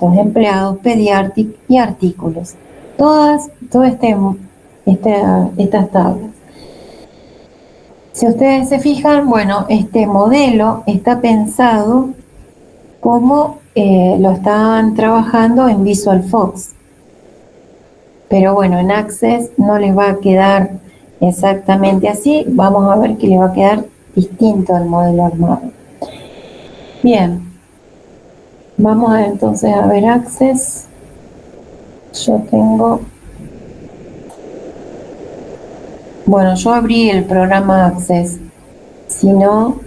empleados, pediatric y artículos. Todas estas tablas. Si ustedes se fijan, bueno, este modelo está pensado como lo estaban trabajando en VisualFox. Pero bueno, en Access no les va a quedar exactamente así. Vamos a ver que les va a quedar distinto al modelo armado. Bien. Vamos entonces a ver Access. Yo abrí el programa Access. Si no,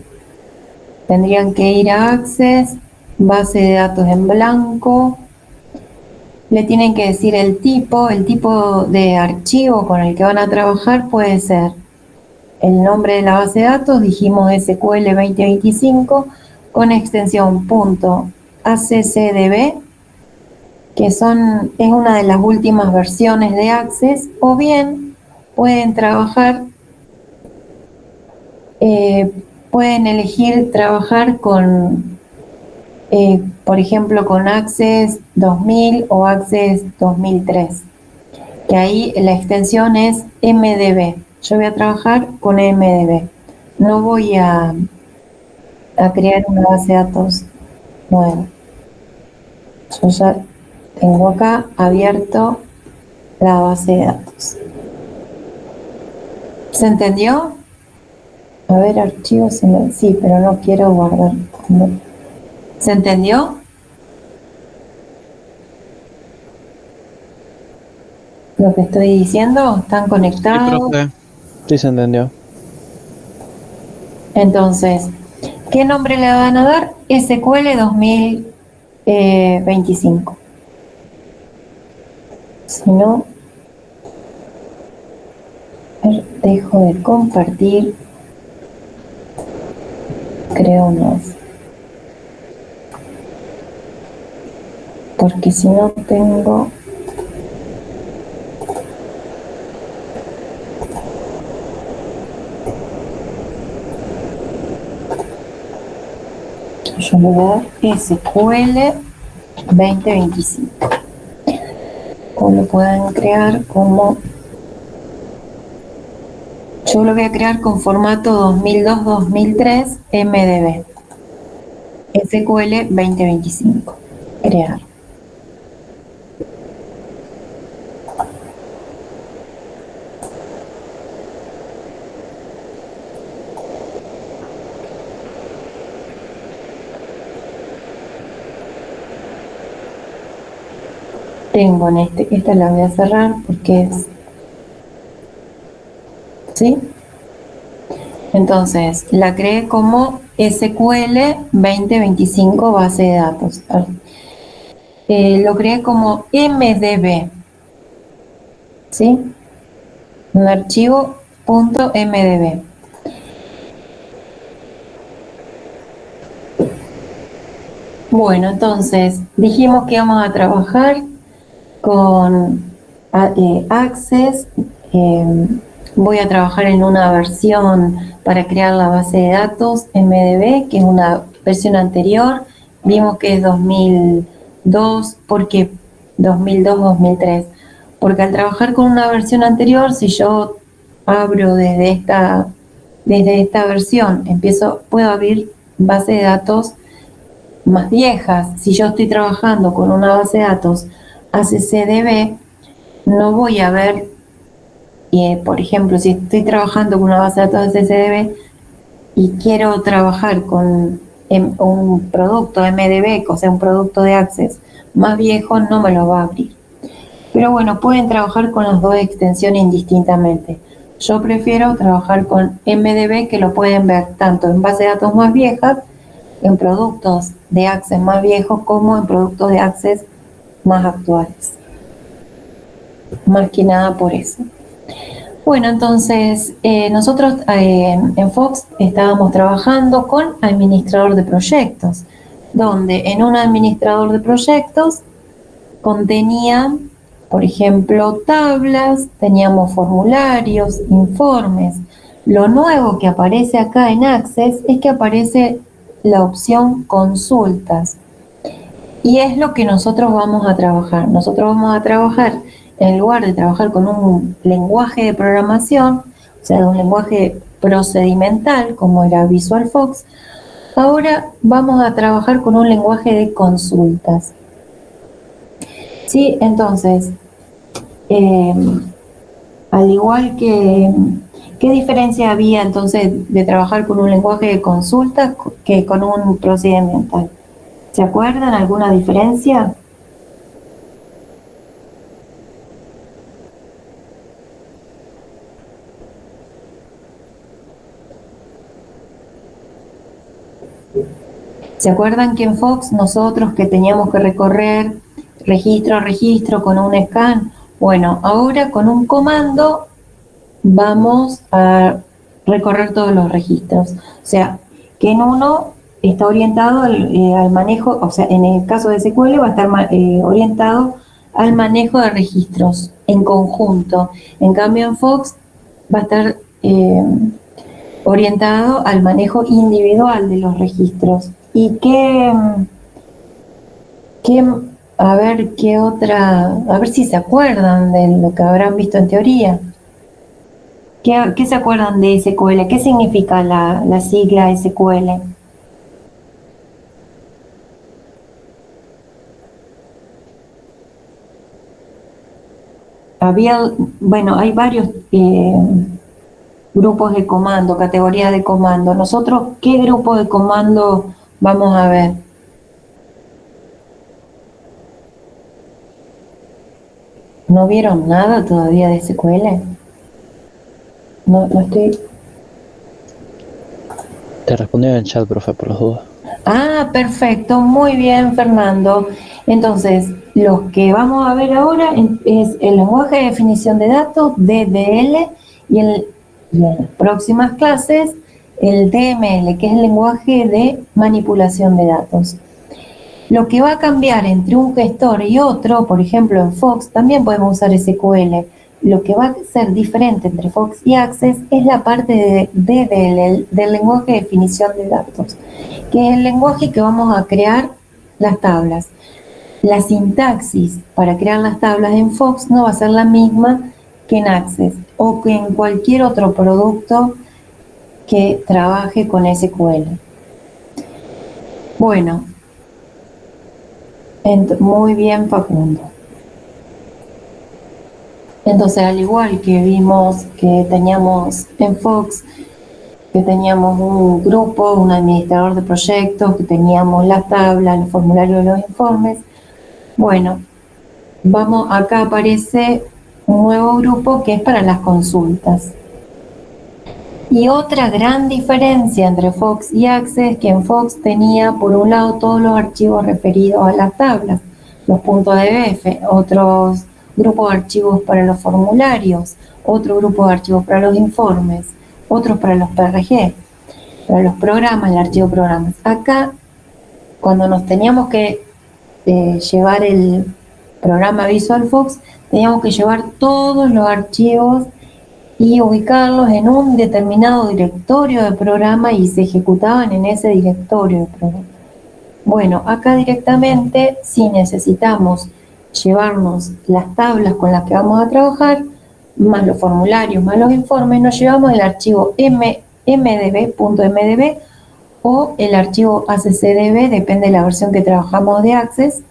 tendrían que ir a Access, base de datos en blanco. Le tienen que decir el tipo de archivo con el que van a trabajar puede ser el nombre de la base de datos, dijimos SQL 2025 con extensión .accdb, que es una de las últimas versiones de Access, o bien pueden elegir trabajar con, por ejemplo, con Access 2000 o Access 2003, que ahí la extensión es MDB. Yo voy a trabajar con MDB. No voy a crear una base de datos nueva. Yo ya tengo acá abierto la base de datos. ¿Se entendió? A ver, archivos, sí, pero no quiero guardar. ¿Se entendió? Lo que estoy diciendo, ¿están conectados? Sí, se entendió. Entonces, ¿qué nombre le van a dar? SQL 2025. Si no, dejo de compartir. Creo no. Porque si no tengo... Yo le voy a dar SQL 2025. O lo pueden crear como... Yo lo voy a crear con formato 2002-2003 MDB. SQL 2025. Crear. Tengo esta la voy a cerrar porque es... ¿Sí? Entonces, la creé como SQL 2025 base de datos. Lo creé como MDB. ¿Sí? Un archivo .mdb. Bueno, entonces, dijimos que íbamos a trabajar con Access. Voy a trabajar en una versión para crear la base de datos MDB, que es una versión anterior. Vimos que es 2002, porque 2002-2003. Porque al trabajar con una versión anterior, si yo abro desde esta versión, puedo abrir base de datos más viejas. Si yo estoy trabajando con una base de datos ACCDB, no voy a ver, por ejemplo, si estoy trabajando con una base de datos ACCDB y quiero trabajar con un producto MDB, o sea, un producto de Access más viejo, no me lo va a abrir. Pero bueno, pueden trabajar con las dos extensiones indistintamente. Yo prefiero trabajar con MDB, que lo pueden ver tanto en base de datos más viejas, en productos de Access más viejos, como en productos de Access más actuales. Más que nada por eso. Bueno, entonces nosotros en Fox estábamos trabajando con administrador de proyectos, donde en un administrador de proyectos contenía, por ejemplo, tablas, teníamos formularios, informes. Lo nuevo que aparece acá en Access es que aparece la opción consultas. Y es lo que nosotros vamos a trabajar. Nosotros vamos a trabajar, en lugar de trabajar con un lenguaje de programación, o sea, de un lenguaje procedimental como era VisualFox, ahora vamos a trabajar con un lenguaje de consultas. Sí, entonces, al igual que, ¿qué diferencia había entonces de trabajar con un lenguaje de consultas que con un procedimental? ¿Se acuerdan alguna diferencia? ¿Se acuerdan que en Fox nosotros que teníamos que recorrer registro a registro con un scan? Bueno, ahora con un comando vamos a recorrer todos los registros. O sea, que en uno está orientado al manejo, o sea, en el caso de SQL va a estar orientado al manejo de registros en conjunto. En cambio en Fox va a estar orientado al manejo individual de los registros. ¿Y qué, a ver, qué otra, a ver si se acuerdan de lo que habrán visto en teoría? ¿Qué se acuerdan de SQL? ¿Qué significa la sigla SQL? Bueno, hay varios grupos de comando, categorías de comando. Nosotros, ¿qué grupo de comando vamos a ver? ¿No vieron nada todavía de SQL? No estoy... Te respondió en el chat, profe, por las dudas. Ah, perfecto, muy bien, Fernando. Entonces, lo que vamos a ver ahora es el lenguaje de definición de datos, DDL, y en las próximas clases el DML, que es el lenguaje de manipulación de datos. Lo que va a cambiar entre un gestor y otro, por ejemplo en Fox también podemos usar SQL. Lo que va a ser diferente entre Fox y Access es la parte del lenguaje de definición de datos, que es el lenguaje que vamos a crear las tablas. La sintaxis para crear las tablas en Fox no va a ser la misma que en Access o que en cualquier otro producto que trabaje con SQL. Bueno, muy bien, Facundo. Entonces, al igual que vimos que teníamos en Fox, que teníamos un grupo, un administrador de proyectos, que teníamos las tablas, los formularios de los informes, bueno, acá aparece un nuevo grupo que es para las consultas. Y otra gran diferencia entre Fox y Access, que en Fox tenía por un lado todos los archivos referidos a las tablas, los puntos de BF, otros grupos de archivos para los formularios, otro grupo de archivos para los informes, otros para los PRG, para los programas, el archivo programas. Acá, cuando nos teníamos que llevar el programa VisualFox, teníamos que llevar todos los archivos y ubicarlos en un determinado directorio de programa y se ejecutaban en ese directorio de programa. Bueno, acá directamente, si necesitamos llevarnos las tablas con las que vamos a trabajar, más los formularios, más los informes, nos llevamos el archivo mdb.mdb o el archivo accdb, depende de la versión que trabajamos de Access,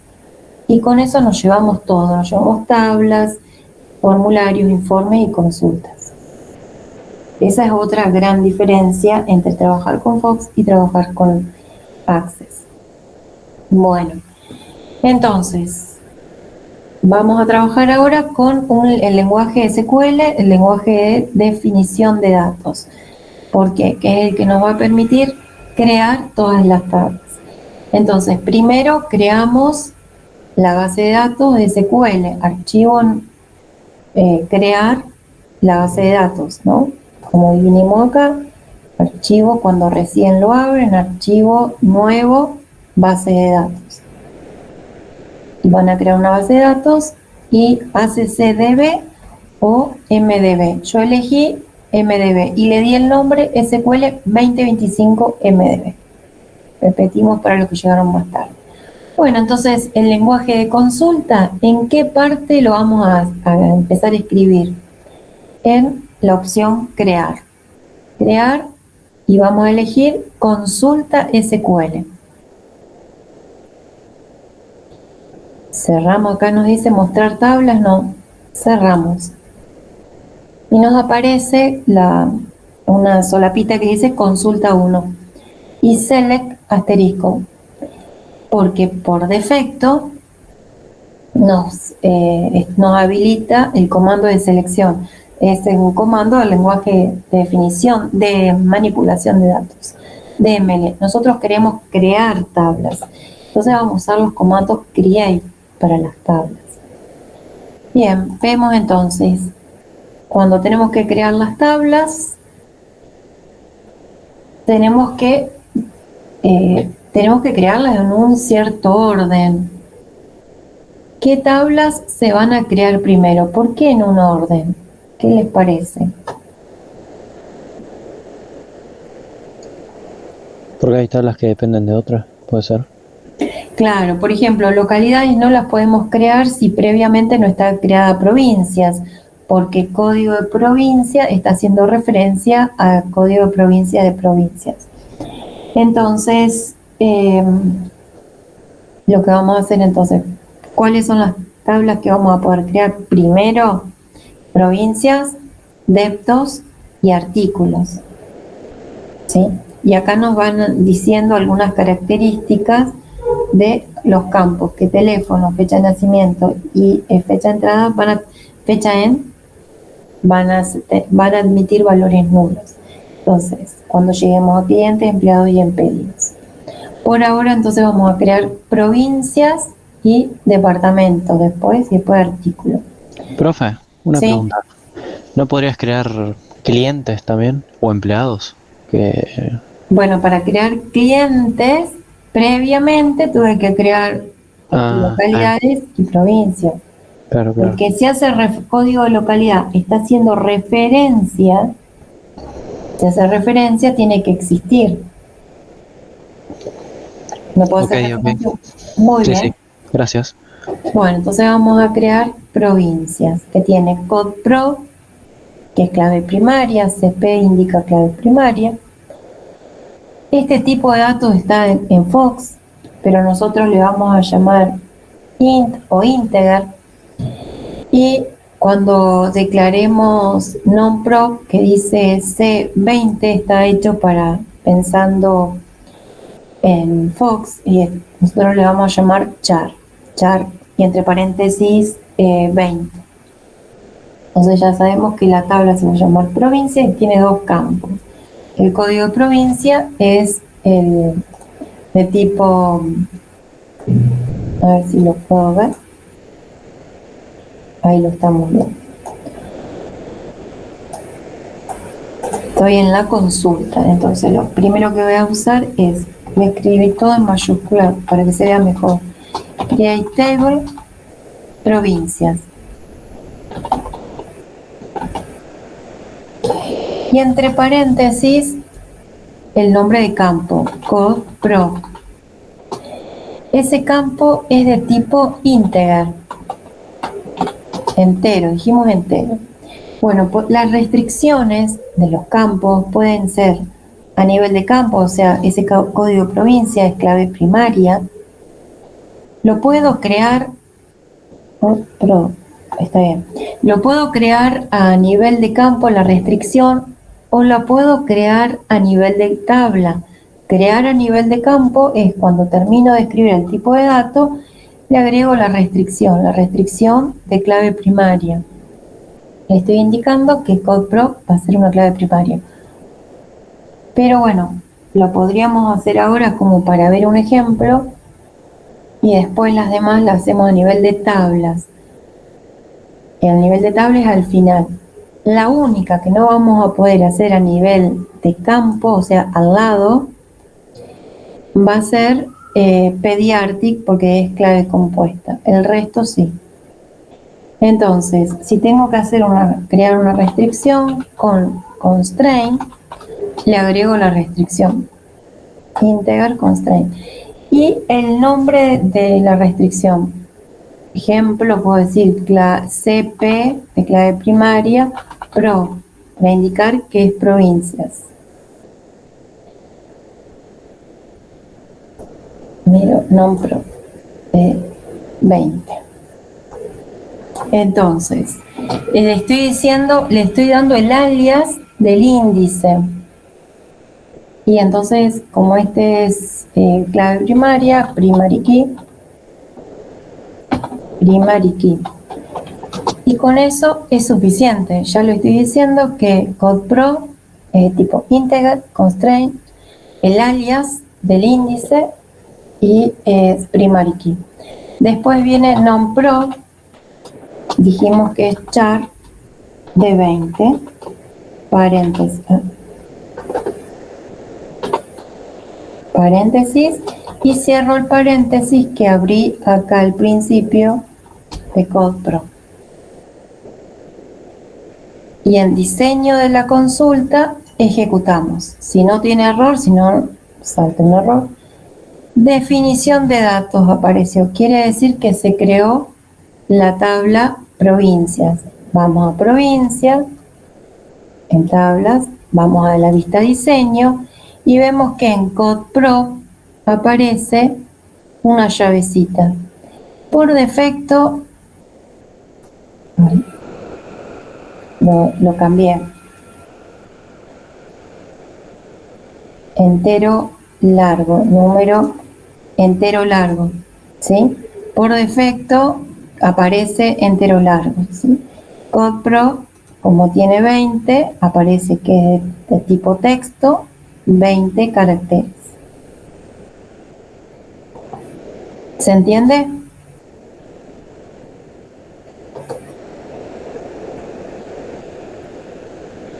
y con eso nos llevamos todo, nos llevamos tablas, formularios, informes y consultas. Esa es otra gran diferencia entre trabajar con Fox y trabajar con Access. Bueno, entonces, vamos a trabajar ahora con el lenguaje SQL, el lenguaje de definición de datos. ¿Por qué? Que es el que nos va a permitir crear todas las tablas. Entonces, primero creamos la base de datos de SQL, archivo, crear la base de datos, ¿no? Como vinimos acá, archivo cuando recién lo abren, archivo nuevo, base de datos. Y van a crear una base de datos y accdb o mdb. Yo elegí mdb y le di el nombre SQL 2025 mdb. Repetimos para los que llegaron más tarde. Bueno, entonces el lenguaje de consulta, ¿en qué parte lo vamos a empezar a escribir? En la opción crear. Crear y vamos a elegir consulta SQL. Cerramos, acá nos dice mostrar tablas, no, cerramos. Y nos aparece una solapita que dice consulta 1 y select asterisco, porque por defecto nos habilita el comando de selección. Es un comando del lenguaje de definición, de manipulación de datos, DML. Nosotros queremos crear tablas, entonces vamos a usar los comandos create para las tablas. Bien, vemos entonces, cuando tenemos que crear las tablas, tenemos que crearlas en un cierto orden. ¿Qué tablas se van a crear primero? ¿Por qué en un orden? ¿Qué les parece? Porque hay tablas que dependen de otras, puede ser. Claro, por ejemplo, localidades no las podemos crear si previamente no está creada provincias, porque código de provincia está haciendo referencia a código de provincias. Entonces, lo que vamos a hacer entonces, ¿cuáles son las tablas que vamos a poder crear primero? Provincias, deptos y artículos. ¿Sí? Y acá nos van diciendo algunas características de los campos, que teléfono, fecha de nacimiento y fecha de entrada van a admitir valores nulos. Entonces, cuando lleguemos a clientes, empleados y en pedidos. Por ahora, entonces vamos a crear provincias y departamentos después artículos. Profe, una ¿Sí? pregunta. ¿No podrías crear clientes también o empleados? Bueno, para crear clientes, previamente tuve que crear localidades y provincias. Claro. Porque si hace código de localidad, está haciendo referencia, si hace referencia, tiene que existir. ¿Me puedo hacer referencia? Muy bien. Sí, gracias. Bueno, entonces vamos a crear provincias, que tiene CodePro, que es clave primaria, CP indica clave primaria. Este tipo de datos está en Fox, pero nosotros le vamos a llamar int o integer. Y cuando declaremos nonproc, que dice C20, está hecho pensando en Fox, y nosotros le vamos a llamar char, y entre paréntesis 20. Entonces ya sabemos que la tabla se va a llamar provincia y tiene dos campos. El código de provincia es el de tipo, a ver si lo puedo ver. Ahí lo estamos viendo. Estoy en la consulta, entonces lo primero que voy a usar es, voy a escribir todo en mayúscula para que se vea mejor. Create table, provincias. Y entre paréntesis, el nombre de campo, CodePro. Ese campo es de tipo integer. Entero, dijimos entero. Bueno, pues las restricciones de los campos pueden ser a nivel de campo, o sea, ese código provincia es clave primaria. Lo puedo crear, está bien. Lo puedo crear a nivel de campo, la restricción, o la puedo crear a nivel de tabla. Crear a nivel de campo es cuando termino de escribir el tipo de dato, le agrego la restricción de clave primaria. Le estoy indicando que CodePro va a ser una clave primaria. Pero bueno, lo podríamos hacer ahora como para ver un ejemplo y después las demás las hacemos a nivel de tablas. El nivel de tablas es al final. La única que no vamos a poder hacer a nivel de campo, o sea, al lado, va a ser pediatric porque es clave compuesta. El resto sí. Entonces, si tengo que crear una restricción con constraint, le agrego la restricción. Integer constraint. y el nombre de la restricción. Ejemplo, puedo decir CP de clave primaria, PRO, para indicar que es provincias. Miro, non PRO, 20. Entonces, le estoy dando el alias del índice. Y entonces, como este es clave primaria, primary key. Y con eso es suficiente. Ya lo estoy diciendo que CodePro, tipo integer, constraint, el alias del índice y es primary key. Después viene non-pro, dijimos que es char de 20, paréntesis, y cierro el paréntesis que abrí acá al principio de CodePro. Y en diseño de la consulta ejecutamos. Si no tiene error, si no salta un error, definición de datos apareció. Quiere decir que se creó la tabla provincias. Vamos a provincias, en tablas, vamos a la vista diseño y vemos que en CodePro aparece una llavecita. Por defecto, lo cambié. Entero largo, número entero largo, ¿sí? Por defecto aparece entero largo, ¿sí? CodePro, como tiene 20, aparece que es de tipo texto, 20 caracteres. ¿Se entiende?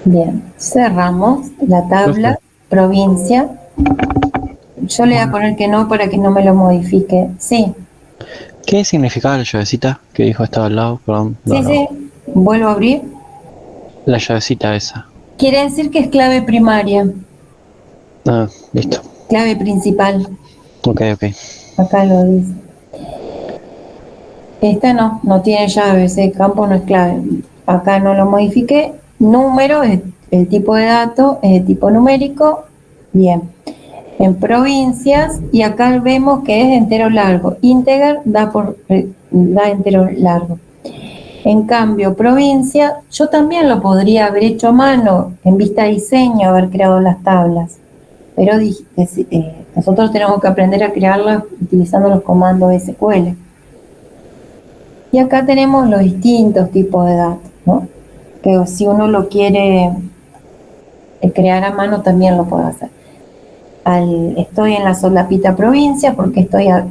Bien, cerramos la tabla provincia. Yo le voy a poner que no para que no me lo modifique. Sí, ¿Qué significaba la llavecita que dijo estaba al lado? Perdón. sí. Vuelvo a abrir. La llavecita esa. Quiere decir que es clave primaria, Ah, listo. clave principal. Ok. Acá lo dice. Esta no tiene llave, ese campo no es clave. Acá no lo modifiqué. Número es el tipo de dato, es de tipo numérico. Bien. En provincias, y acá vemos que es entero largo. Integer da entero largo. En cambio, provincia, yo también lo podría haber hecho a mano, en vista diseño, haber creado las tablas. Pero nosotros tenemos que aprender a crearlas utilizando los comandos SQL. Y acá tenemos los distintos tipos de datos, ¿no? Que si uno lo quiere crear a mano también lo puede hacer. Estoy en la solapita provincia porque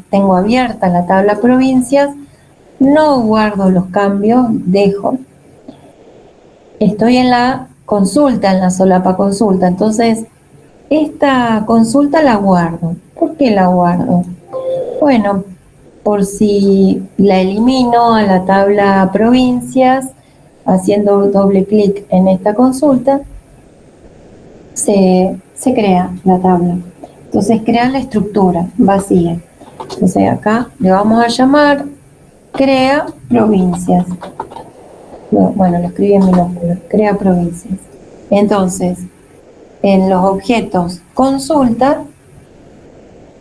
tengo abierta la tabla provincias, no guardo los cambios, dejo. Estoy en la consulta, en la solapa consulta, entonces esta consulta la guardo. ¿Por qué la guardo? Bueno, por si la elimino a la tabla provincias, haciendo doble clic en esta consulta, se crea la tabla. Entonces crea la estructura vacía. Entonces acá le vamos a llamar crea provincias. Bueno, lo escribí en minúsculas, crea provincias. Entonces, en los objetos consulta,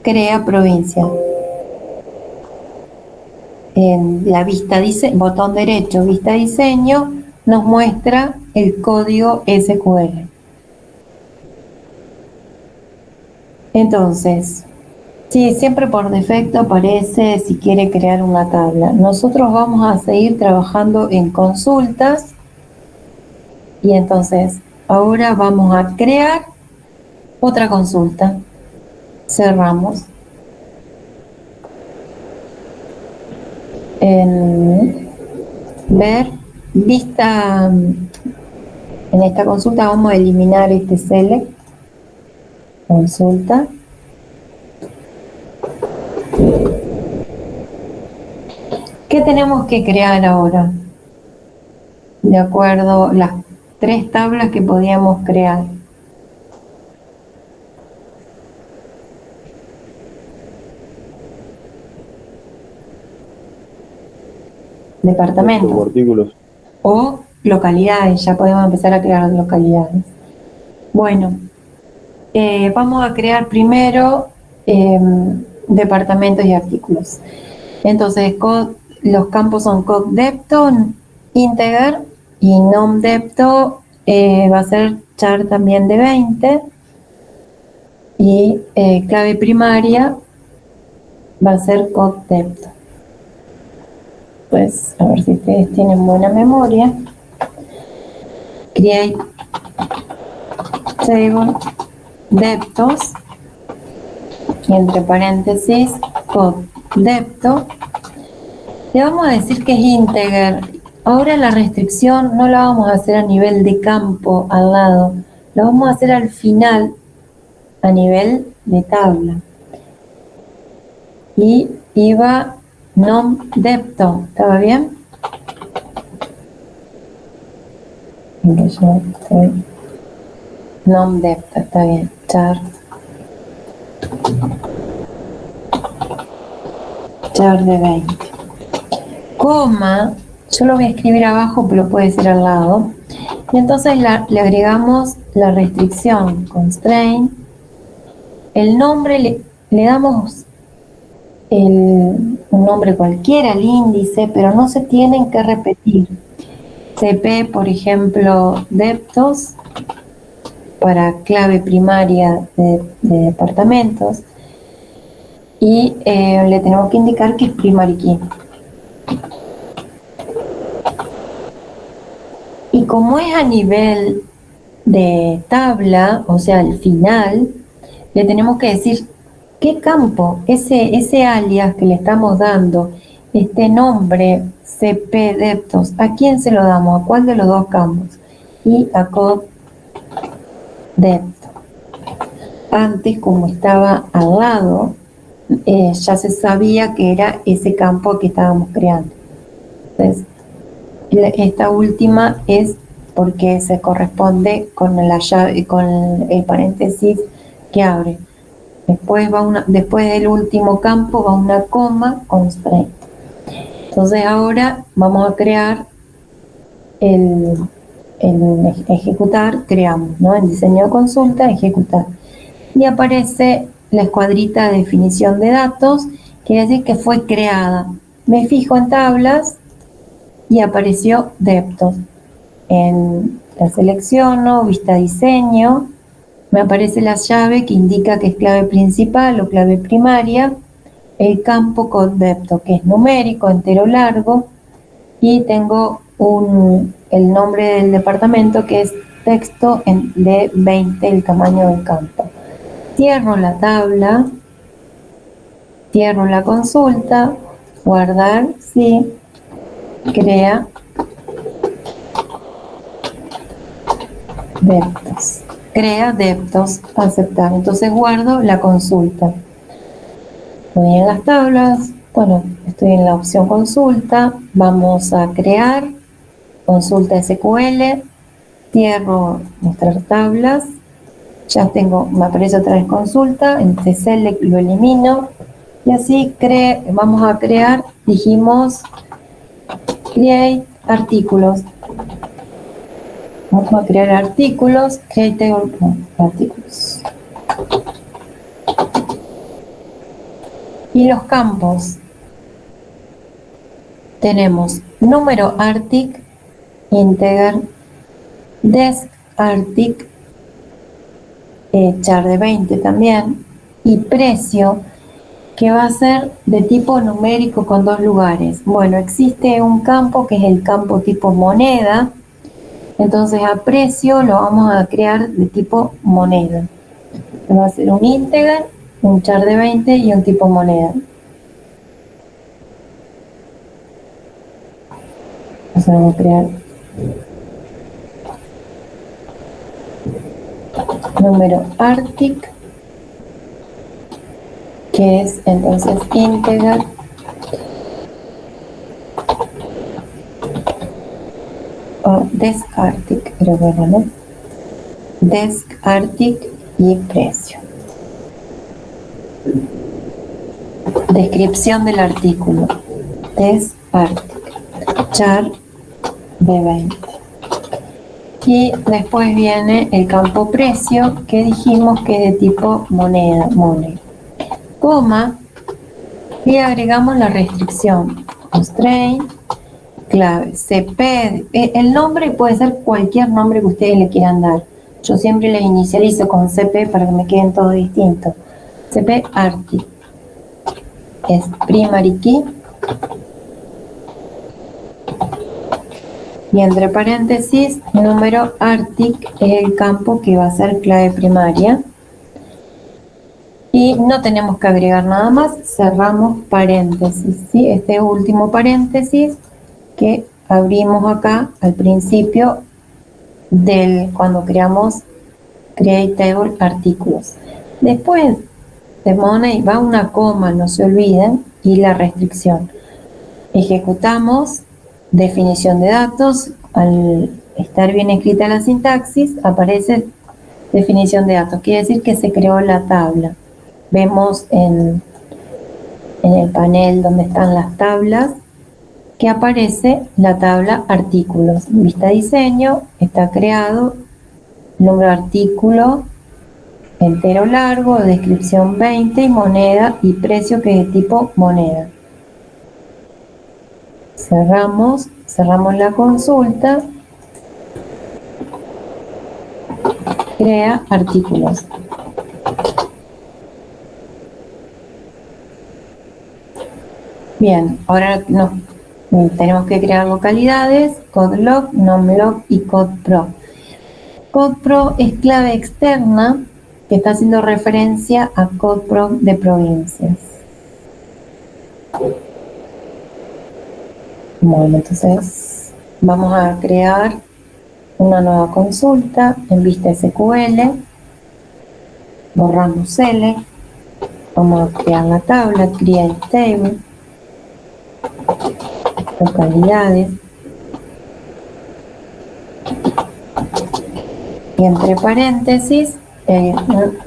crea provincia. En la vista botón derecho, vista diseño, nos muestra el código SQL. Entonces, sí, siempre por defecto aparece si quiere crear una tabla. Nosotros vamos a seguir trabajando en consultas y entonces ahora vamos a crear otra consulta. Cerramos. En ver, vista, en esta consulta vamos a eliminar este select, consulta. ¿Qué tenemos que crear ahora? De acuerdo a las 3 tablas que podíamos crear. departamentos. Artículos. O localidades, ya podemos empezar a crear localidades. Bueno, vamos a crear primero departamentos y artículos. Entonces, los campos son code-depto, integer, y nom-depto va a ser char también de 20, y clave primaria va a ser code-depto. Pues, a ver si ustedes tienen buena memoria. Create table deptos, y entre paréntesis code depto. Le vamos a decir que es integer. Ahora la restricción no la vamos a hacer a nivel de campo al lado, lo vamos a hacer al final a nivel de tabla. Y iba nom depto, ¿estaba bien? Nom depto, está bien. Char de 20. Coma, yo lo voy a escribir abajo, pero puede ser al lado. Y entonces le agregamos la restricción, constraint. El nombre le damos un nombre cualquiera, el índice, pero no se tienen que repetir. CP, por ejemplo, deptos, para clave primaria de departamentos, y le tenemos que indicar que es primary key. Y como es a nivel de tabla, o sea, al final, le tenemos que decir qué campo, ese alias que le estamos dando, este nombre CP deptos, ¿a quién se lo damos? ¿A cuál de los dos campos? Y a code depto. Antes, como estaba al lado, ya se sabía que era ese campo que estábamos creando. Entonces, esta última es porque se corresponde con la llave, con el paréntesis que abre. Después del último campo va una coma constraint. Entonces ahora vamos a crear el ejecutar, creamos, ¿no? En diseño de consulta, ejecutar. Y aparece la escuadrita de definición de datos, quiere decir que fue creada. Me fijo en tablas y apareció deptos. La selecciono, vista diseño, me aparece la llave que indica que es clave principal o clave primaria, el campo code depto, que es numérico, entero, largo, y tengo el nombre del departamento, que es texto de 20, el tamaño del campo. Cierro la tabla, cierro la consulta, guardar, sí, crea deptos. Crea deptos, aceptar. Entonces guardo la consulta. Voy en las tablas, bueno, estoy en la opción consulta, vamos a crear consulta SQL, cierro mostrar tablas, ya tengo, me aparece otra vez consulta, en select lo elimino, y así vamos a crear, dijimos, create artículos. Vamos a crear artículos, create artículos. Y los campos. Tenemos número artic, integer, desk artic, char de 20 también, y precio, que va a ser de tipo numérico con dos lugares. Bueno, existe un campo que es el campo tipo moneda, entonces a precio lo vamos a crear de tipo moneda. Va a ser un integer, un char de 20 y un tipo moneda. Entonces vamos a crear número artic, que es entonces integer, o desk artic, creo que era, ¿no? Desk artic y precio. Descripción del artículo. Desk artic. char de 20. Y después viene el campo precio, que dijimos que es de tipo moneda, coma, y agregamos la restricción, constraint, clave, CP, el nombre puede ser cualquier nombre que ustedes le quieran dar. Yo siempre les inicializo con CP para que me queden todos distintos. CP artic es primary key, y entre paréntesis, número artic es el campo que va a ser clave primaria. Y no tenemos que agregar nada más, cerramos paréntesis, ¿sí? Este último paréntesis que abrimos acá al principio cuando creamos create table artículos. Después de money va una coma, no se olviden, y la restricción. Ejecutamos definición de datos. Al estar bien escrita la sintaxis aparece definición de datos, quiere decir que se creó la tabla. Vemos en el panel donde están las tablas que aparece la tabla artículos. Vista diseño, está creado, número de artículo, entero largo, descripción 20 y moneda y precio que es de tipo moneda. Cerramos la consulta, crea artículos. Bien, ahora tenemos que crear localidades, CodeLoc, NumLoc y CodePro. CodePro es clave externa que está haciendo referencia a CodePro de provincias. Bueno, entonces vamos a crear una nueva consulta en vista SQL, borramos L, vamos a crear la tabla, create table, localidades, y entre paréntesis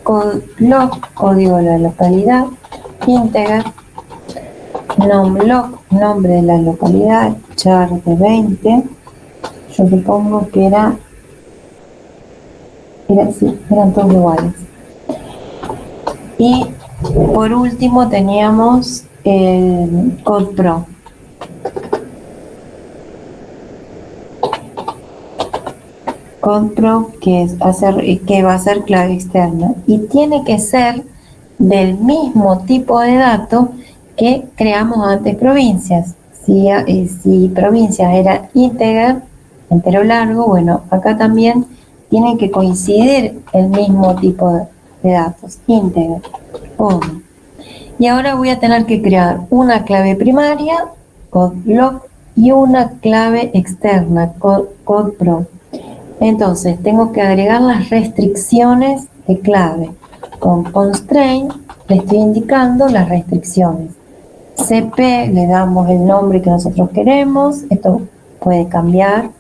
CodeLoc, código de la localidad, integer, NumLoc, nombre de la localidad, char de 20, yo supongo que eran todos iguales. Y por último teníamos el CodePro. CodePro que va a ser clave externa y tiene que ser del mismo tipo de dato que creamos antes provincias. Si provincias era integer, entero largo, bueno, acá también tiene que coincidir el mismo tipo de datos, integer. Y ahora voy a tener que crear una clave primaria, CodeLoc, y una clave externa, CodePro. Entonces, tengo que agregar las restricciones de clave. Con constraint le estoy indicando las restricciones. CP le damos el nombre que nosotros queremos. Esto puede cambiar.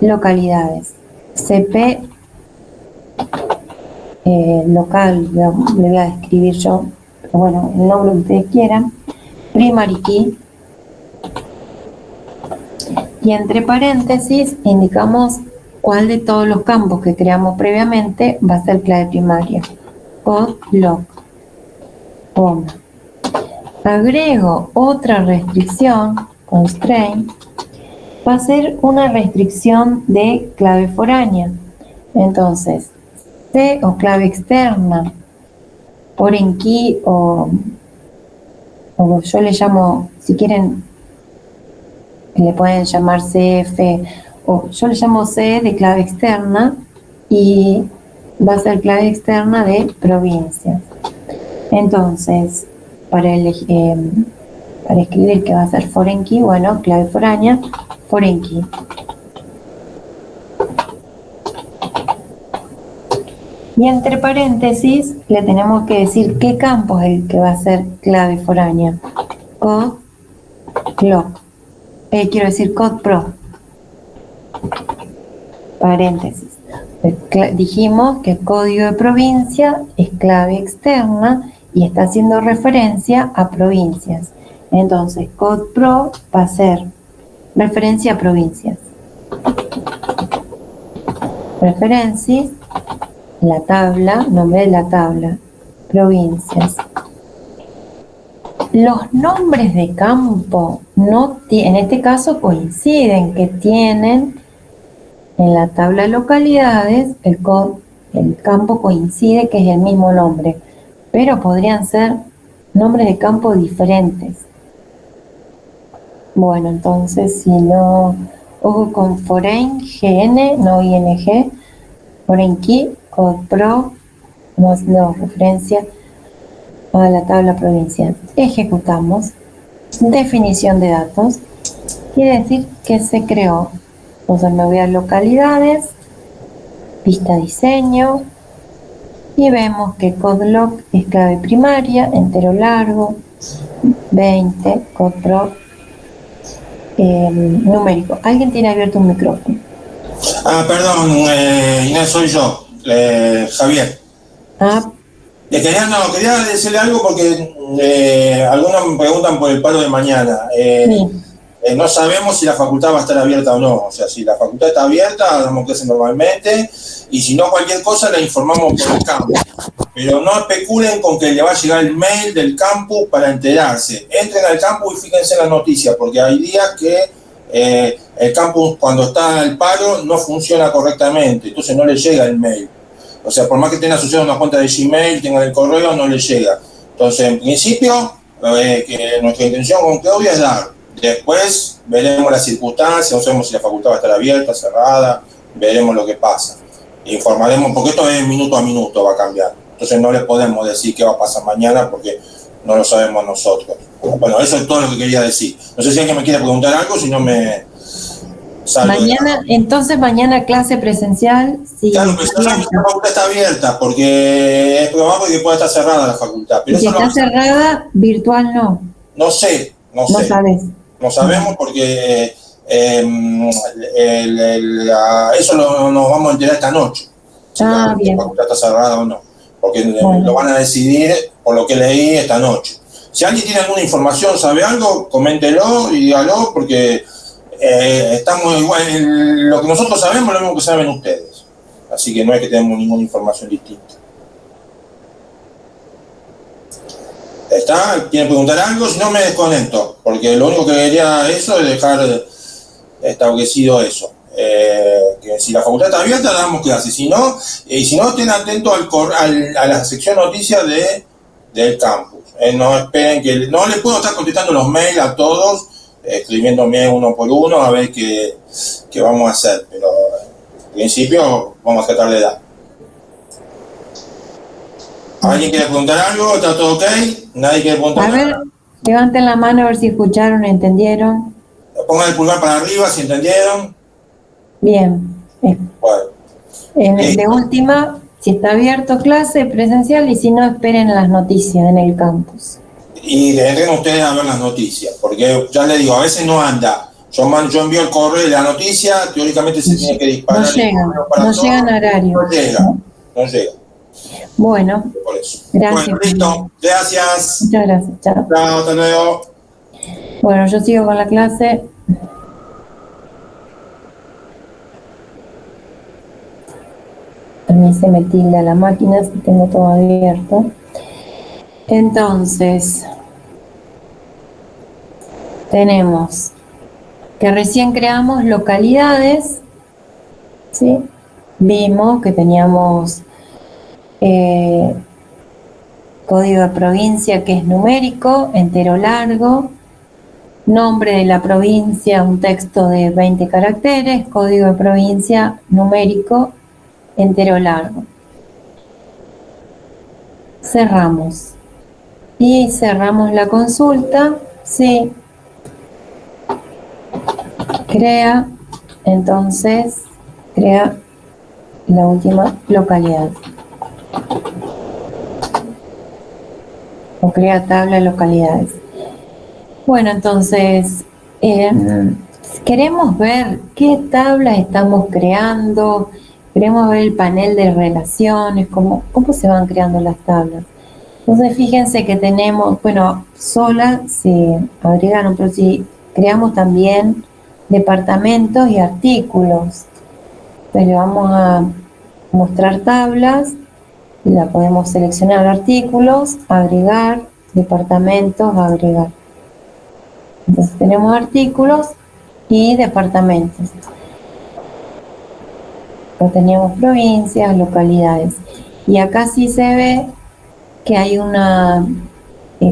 Localidades. CP local, le voy a describir yo, bueno, el nombre que ustedes quieran. Primary key. Y entre paréntesis indicamos cuál de todos los campos que creamos previamente va a ser clave primaria. CodeLoc. Agrego otra restricción, constraint, va a ser una restricción de clave foránea. Entonces, C o clave externa, foreign key o yo le llamo, si quieren, le pueden llamar CF, o yo le llamo C de clave externa y va a ser clave externa de provincias. Entonces, para escribir que va a ser foreign key, bueno, clave foránea, foreign key. Y entre paréntesis le tenemos que decir qué campo es el que va a ser clave foránea. CodeLoc. Quiero decir CodePro. Paréntesis. Dijimos que el código de provincia es clave externa y está haciendo referencia a provincias. Entonces, CODPRO va a ser referencia a provincias. Referencias, la tabla, nombre de la tabla, provincias. Los nombres de campo no en este caso coinciden, que tienen en la tabla de localidades, el campo coincide que es el mismo nombre, pero podrían ser nombres de campo diferentes. Bueno, entonces si no, ojo con foreign, GN, no ING, foreign key, CODPRO, no referencia a la tabla provincial. Ejecutamos. Definición de datos. Quiere decir que se creó. Entonces me voy a localidades, vista diseño, y vemos que CODLOC es clave primaria, entero largo, 20, CODPRO numérico. ¿Alguien tiene abierto un micrófono? Perdón, Inés, soy yo, Javier. Quería decirle algo porque algunos me preguntan por el paro de mañana. Sí. No sabemos si la facultad va a estar abierta o no. O sea, si la facultad está abierta, damos clase normalmente, y si no, cualquier cosa la informamos por el campus. Pero no especulen con que le va a llegar el mail del campus para enterarse. Entren al campus y fíjense en las noticias, porque hay días que el campus, cuando está el paro, no funciona correctamente, entonces no le llega el mail. O sea, por más que tengan asociado una cuenta de Gmail, tengan el correo, no le llega. Entonces, en principio, que nuestra intención con Claudia es dar. Después veremos las circunstancias, no sabemos si la facultad va a estar abierta, cerrada, veremos lo que pasa. Informaremos, porque esto es minuto a minuto, va a cambiar. Entonces no le podemos decir qué va a pasar mañana porque no lo sabemos nosotros. Bueno, eso es todo lo que quería decir. No sé si alguien me quiere preguntar algo, si no me salgo. Mañana, entonces mañana clase presencial. Sí, claro, pero no sabemos si la facultad está abierta, porque es probable que pueda estar cerrada la facultad. Pero si está cerrada, virtual no. No sé. No sabes. No sabemos porque eso nos vamos a enterar esta noche. Si bien. la facultad está cerrada o no. Porque lo van a decidir, por lo que leí, esta noche. Si alguien tiene alguna información, sabe algo, coméntelo y dígalo, porque estamos igual. Lo que nosotros sabemos es lo mismo que saben ustedes. Así que no es que tenemos ninguna información distinta. ¿Está? ¿Quieren preguntar algo? Si no, me desconecto, porque lo único que quería eso es dejar establecido eso. Que si la facultad está abierta, damos clases. Si no, estén atentos a la sección noticias del campus. No esperen que... No les puedo estar contestando los mails a todos, escribiéndome uno por uno a ver qué vamos a hacer. Pero en principio vamos a tratar de dar. ¿Alguien quiere preguntar algo? ¿Está todo ok? ¿Nadie quiere preguntar nada? A ver, levanten la mano a ver si escucharon, entendieron. Pongan el pulgar para arriba si entendieron. Bien. Bueno. De última, si está abierto clase presencial, y si no, esperen las noticias en el campus. Y entren ustedes a ver las noticias, porque ya les digo, a veces no anda. Yo envío el correo de la noticia, teóricamente se tiene que disparar. No llegan a horario. No llega. Bueno, por eso. Gracias. Bueno, listo. Gracias. Muchas gracias. Chao. Chao, hasta luego. Bueno, yo sigo con la clase. También se me tilda la máquina si tengo todo abierto. Entonces, tenemos que recién creamos localidades, ¿sí? Vimos que teníamos código de provincia, que es numérico, entero largo, nombre de la provincia, un texto de 20 caracteres, código de provincia numérico, entero largo. Cerramos. Y cerramos la consulta, sí. Crea, entonces, crea la última localidad. O crea tabla de localidades. Bueno, entonces, queremos ver qué tablas estamos creando, queremos ver el panel de relaciones, cómo se van creando las tablas. Entonces fíjense que tenemos, bueno, sola se agregaron, pero si creamos también departamentos y artículos, pues le vamos a mostrar tablas y la podemos seleccionar artículos, agregar, departamentos, agregar. Entonces tenemos artículos y departamentos. Acá teníamos provincias, localidades. Y acá sí se ve que hay una,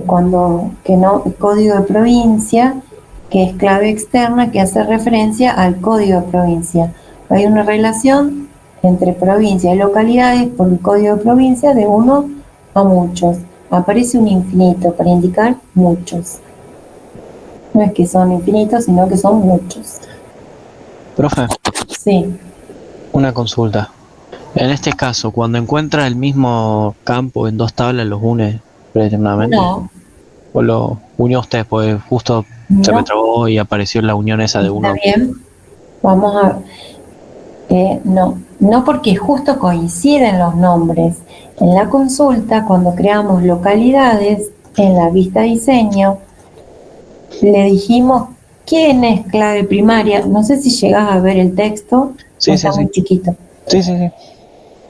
código de provincia, que es clave externa, que hace referencia al código de provincia. Hay una relación entre provincia y localidades por el código de provincia de 1 a muchos. Aparece un infinito para indicar muchos. No es que son infinitos, sino que son muchos. Profe, Sí. una consulta. En este caso, cuando encuentra el mismo campo en dos tablas, ¿los une predeterminadamente? No. ¿O lo unió usted? Pues justo se me trabó y apareció la unión esa de uno. Está bien. Vamos a... no porque justo coinciden los nombres. En la consulta, cuando creamos localidades, en la vista diseño, le dijimos quién es clave primaria. No sé si llegás a ver el texto. Sí, está sí, muy sí. chiquito. Sí, sí, sí.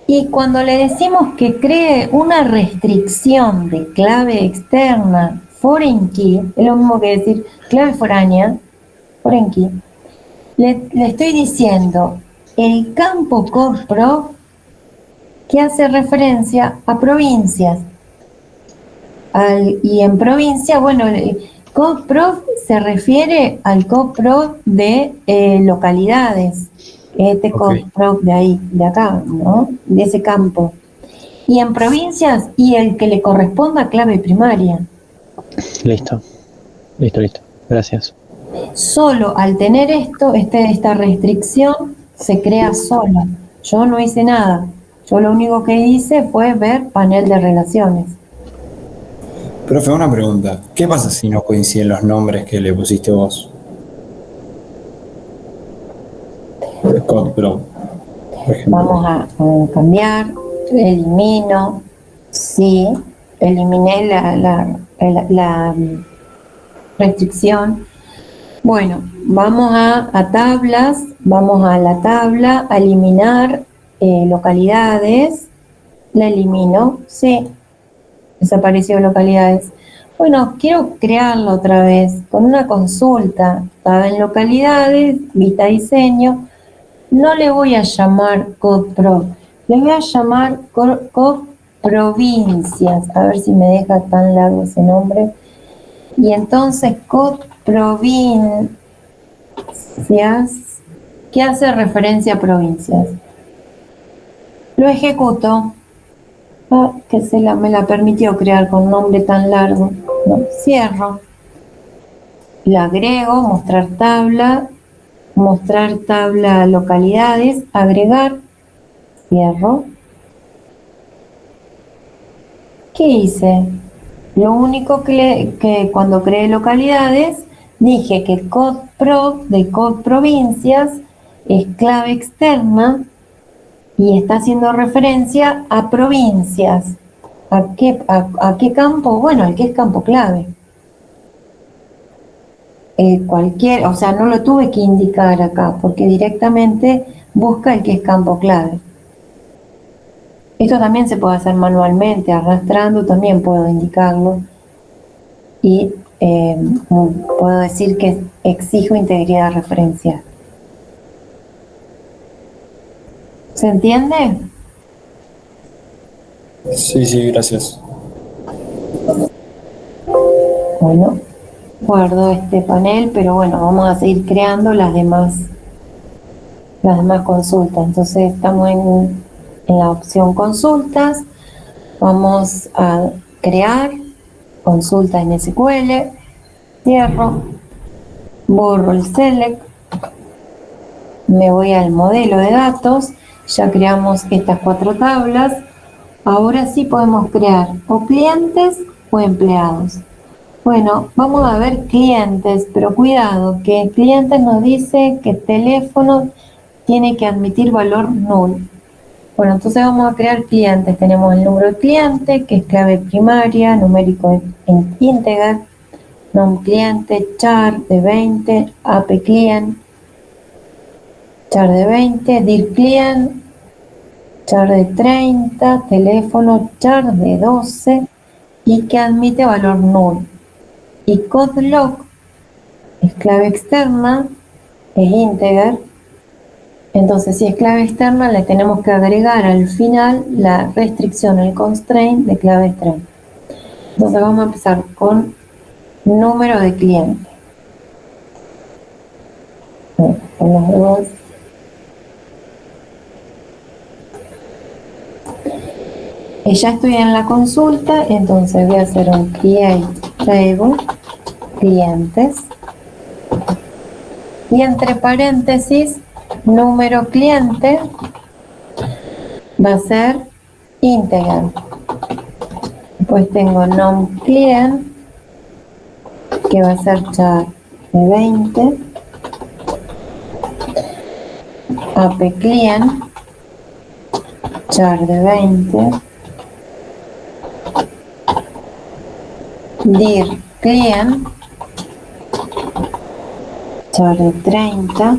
Y cuando le decimos que cree una restricción de clave externa, foreign key, es lo mismo que decir clave foránea, foreign key, le estoy diciendo el campo CodeProf que hace referencia a provincias. Y en provincia, bueno, CodeProf se refiere al CodeProf de localidades. Ok. CodeProf de ahí, de acá, ¿no? De ese campo. Y en provincias, y el que le corresponda a clave primaria. Listo. Listo, listo. Gracias. Solo al tener esta restricción, se crea solo. Yo no hice nada. Yo lo único que hice fue ver panel de relaciones. Profe, una pregunta. ¿Qué pasa si no coinciden los nombres que le pusiste vos? CodeProf, por ejemplo. Vamos a cambiar. Elimino. Sí. Eliminé la restricción. Bueno, vamos a tablas. Vamos a la tabla, a eliminar localidades. La elimino. Sí. Desapareció localidades. Bueno, quiero crearlo otra vez con una consulta. Estaba en localidades, vista diseño. No le voy a llamar CodeProf, le voy a llamar CodeProvincias. A ver si me deja tan largo ese nombre. Y entonces CodeProvincias, que hace referencia a provincias. Lo ejecuto. Que me la permitió crear con un nombre tan largo. No, cierro. Le agrego, mostrar tabla localidades, agregar, cierro. ¿Qué hice? Lo único que cuando creé localidades, dije que CodeProf de CodeProvincias es clave externa y está haciendo referencia a provincias. ¿A qué campo? Bueno, el que es campo clave. O sea, no lo tuve que indicar acá, porque directamente busca el que es campo clave. Esto también se puede hacer manualmente, arrastrando también puedo indicarlo. Y puedo decir que exijo integridad referencial. ¿Se entiende? Sí, gracias. Bueno, guardo este panel, pero bueno, vamos a seguir creando las demás consultas. Entonces estamos en la opción consultas. Vamos a crear consulta en SQL. Cierro, borro el select, me voy al modelo de datos. Ya creamos estas 4 tablas. Ahora sí podemos crear o clientes o empleados. Bueno, vamos a ver clientes, pero cuidado, que clientes nos dice que teléfono tiene que admitir valor null. Bueno, entonces vamos a crear clientes. Tenemos el número de cliente, que es clave primaria, numérico en integer, nom cliente, char de 20, app client, char de 20, dir client, char de 30, teléfono, char de 12 y que admite valor null. Y code lock es clave externa, es integer. Entonces, si es clave externa, le tenemos que agregar al final la restricción, el constraint de clave externa. Entonces, vamos a empezar con número de cliente. Con los dos. Y ya estoy en la consulta, entonces voy a hacer un create table, clientes, y entre paréntesis, número cliente va a ser integer. Después tengo nom client, que va a ser char de 20, app client, char de 20, dir client, char de 30,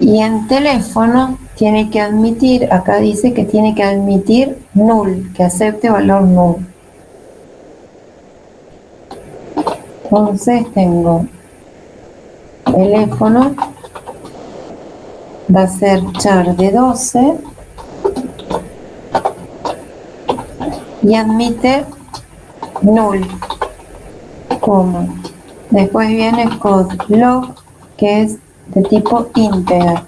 y en teléfono tiene que admitir, acá dice que tiene que admitir null, que acepte valor null. Entonces tengo teléfono, va a ser char de 12 y admite null, coma. Después viene code log, que es de tipo integer,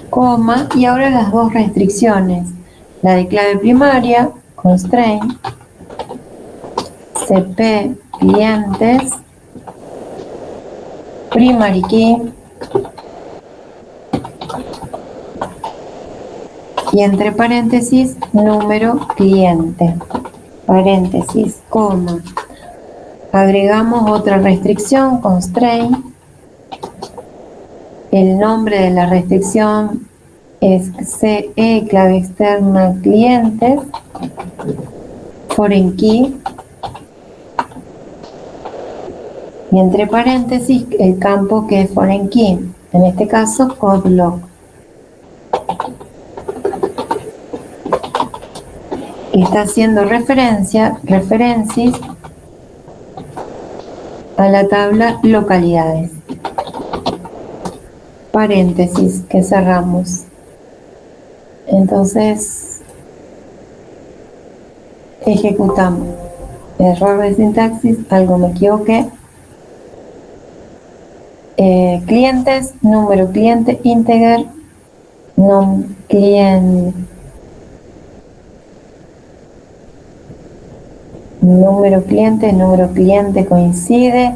coma, y ahora las dos restricciones, la de clave primaria, constraint, cp clientes, primary key, y entre paréntesis, número cliente, paréntesis, coma. Agregamos otra restricción, constraint. El nombre de la restricción es CE, clave externa, clientes, foreign key. Y entre paréntesis, el campo que es foreign key. En este caso, code lock. Está haciendo referencias a la tabla localidades. Paréntesis que cerramos. Entonces, ejecutamos. Error de sintaxis, algo me equivoqué. Clientes, número cliente, integer, nom client, número cliente coincide,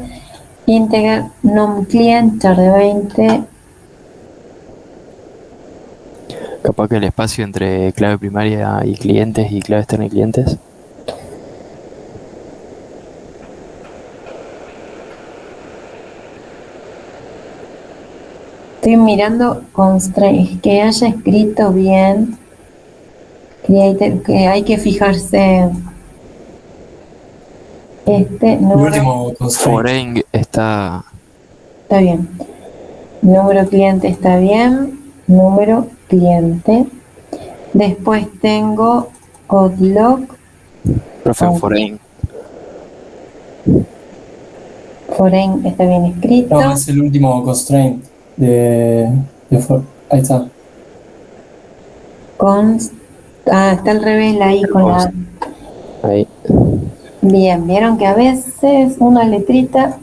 integer, nom client, char de 20. Capaz que el espacio entre clave primaria y clientes y clave externa y clientes. Estoy mirando constraint, que haya escrito bien, que hay que fijarse. El Número último constraint. Foreign está. está bien. Número cliente está bien. Número cliente. Después tengo code lock. Profe, foreign. Foreign está bien escrito. No, es el último constraint ahí está. Está al revés la I con la A. Ahí. Bien, vieron que a veces una letrita,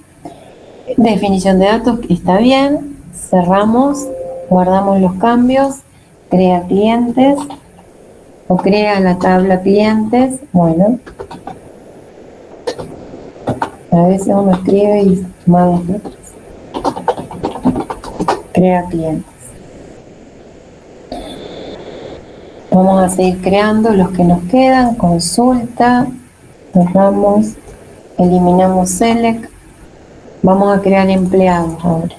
definición de datos está bien, cerramos, guardamos los cambios, crea clientes o crea la tabla clientes. Bueno, a veces uno escribe y mal las letras. Crea clientes. Vamos a seguir creando los que nos quedan, consulta, cerramos, eliminamos select, vamos a crear empleados ahora.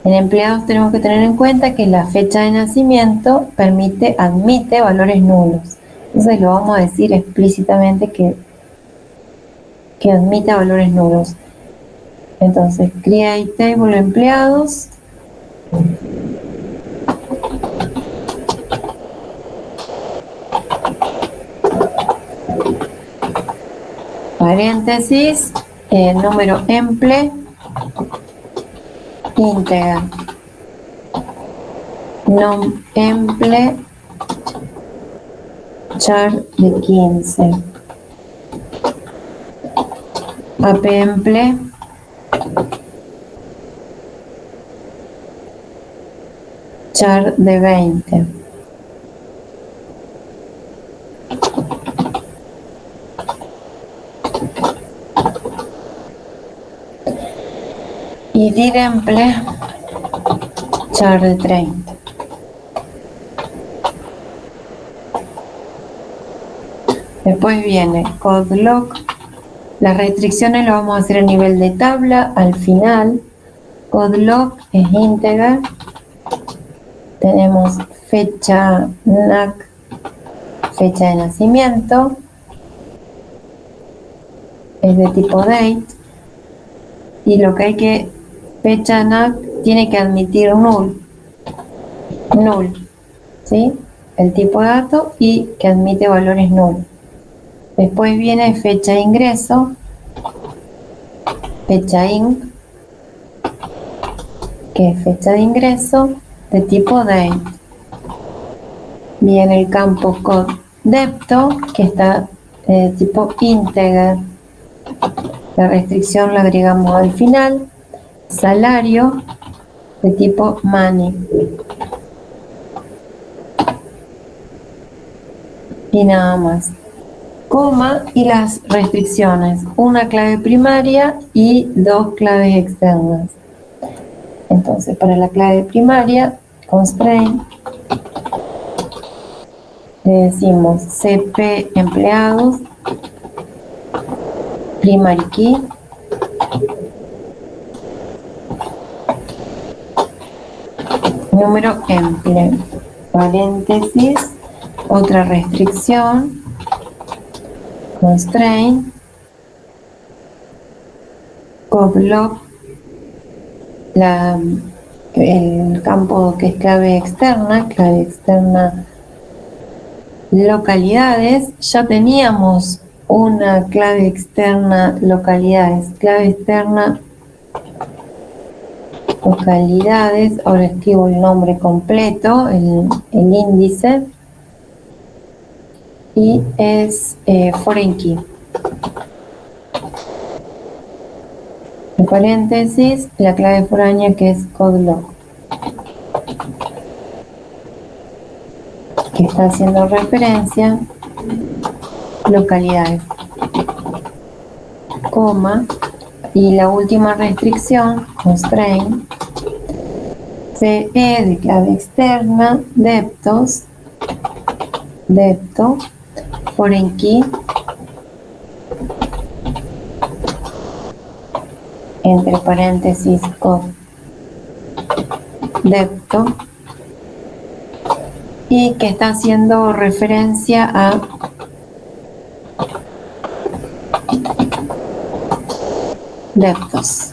En empleados tenemos que tener en cuenta que la fecha de nacimiento admite valores nulos. Entonces lo vamos a decir explícitamente que admite valores nulos. Entonces, create table empleados. Paréntesis, número emple, integer. Nom emple, char de 15. Ap emple, char de 20. Y dir emple, char de 30. Después viene code lock. Las restricciones lo vamos a hacer a nivel de tabla al final. Code lock es integer. Tenemos fecha NAC, fecha de nacimiento. Es de tipo date. Y lo que hay que, fecha NAC tiene que admitir null, ¿sí? El tipo de dato y que admite valores null. Después viene fecha de ingreso, fecha inc, que es fecha de ingreso de tipo date. Viene el campo code depto, que está de tipo integer. La restricción la agregamos al final. Salario de tipo money. Y nada más. Coma y las restricciones. Una clave primaria y dos claves externas. Entonces, para la clave primaria, constraint, le decimos cp empleados, primary key, número emple, paréntesis, otra restricción, constraint, code lock, el campo que es clave externa localidades. Ya teníamos una clave externa localidades, clave externa localidades. Ahora escribo el nombre completo, el índice, y es foreign key. En paréntesis, la clave foránea, que es code lock, que está haciendo referencia localidades, coma, y la última restricción, constraint, CE de clave externa, depto, foreign key, entre paréntesis code depto, y que está haciendo referencia a deptos.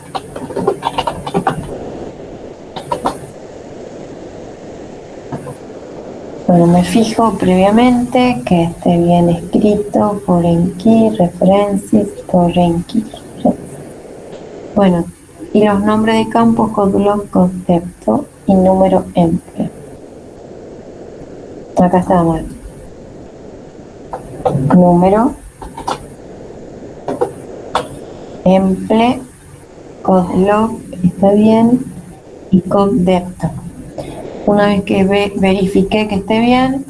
Bueno, me fijo previamente que esté bien escrito, foreign key, referencias, foreign key. Bueno, y los nombres de campos, code lock, concepto y número emple. Acá está mal. Número emple, code lock está bien, y code depto. Una vez que verifiqué que esté bien,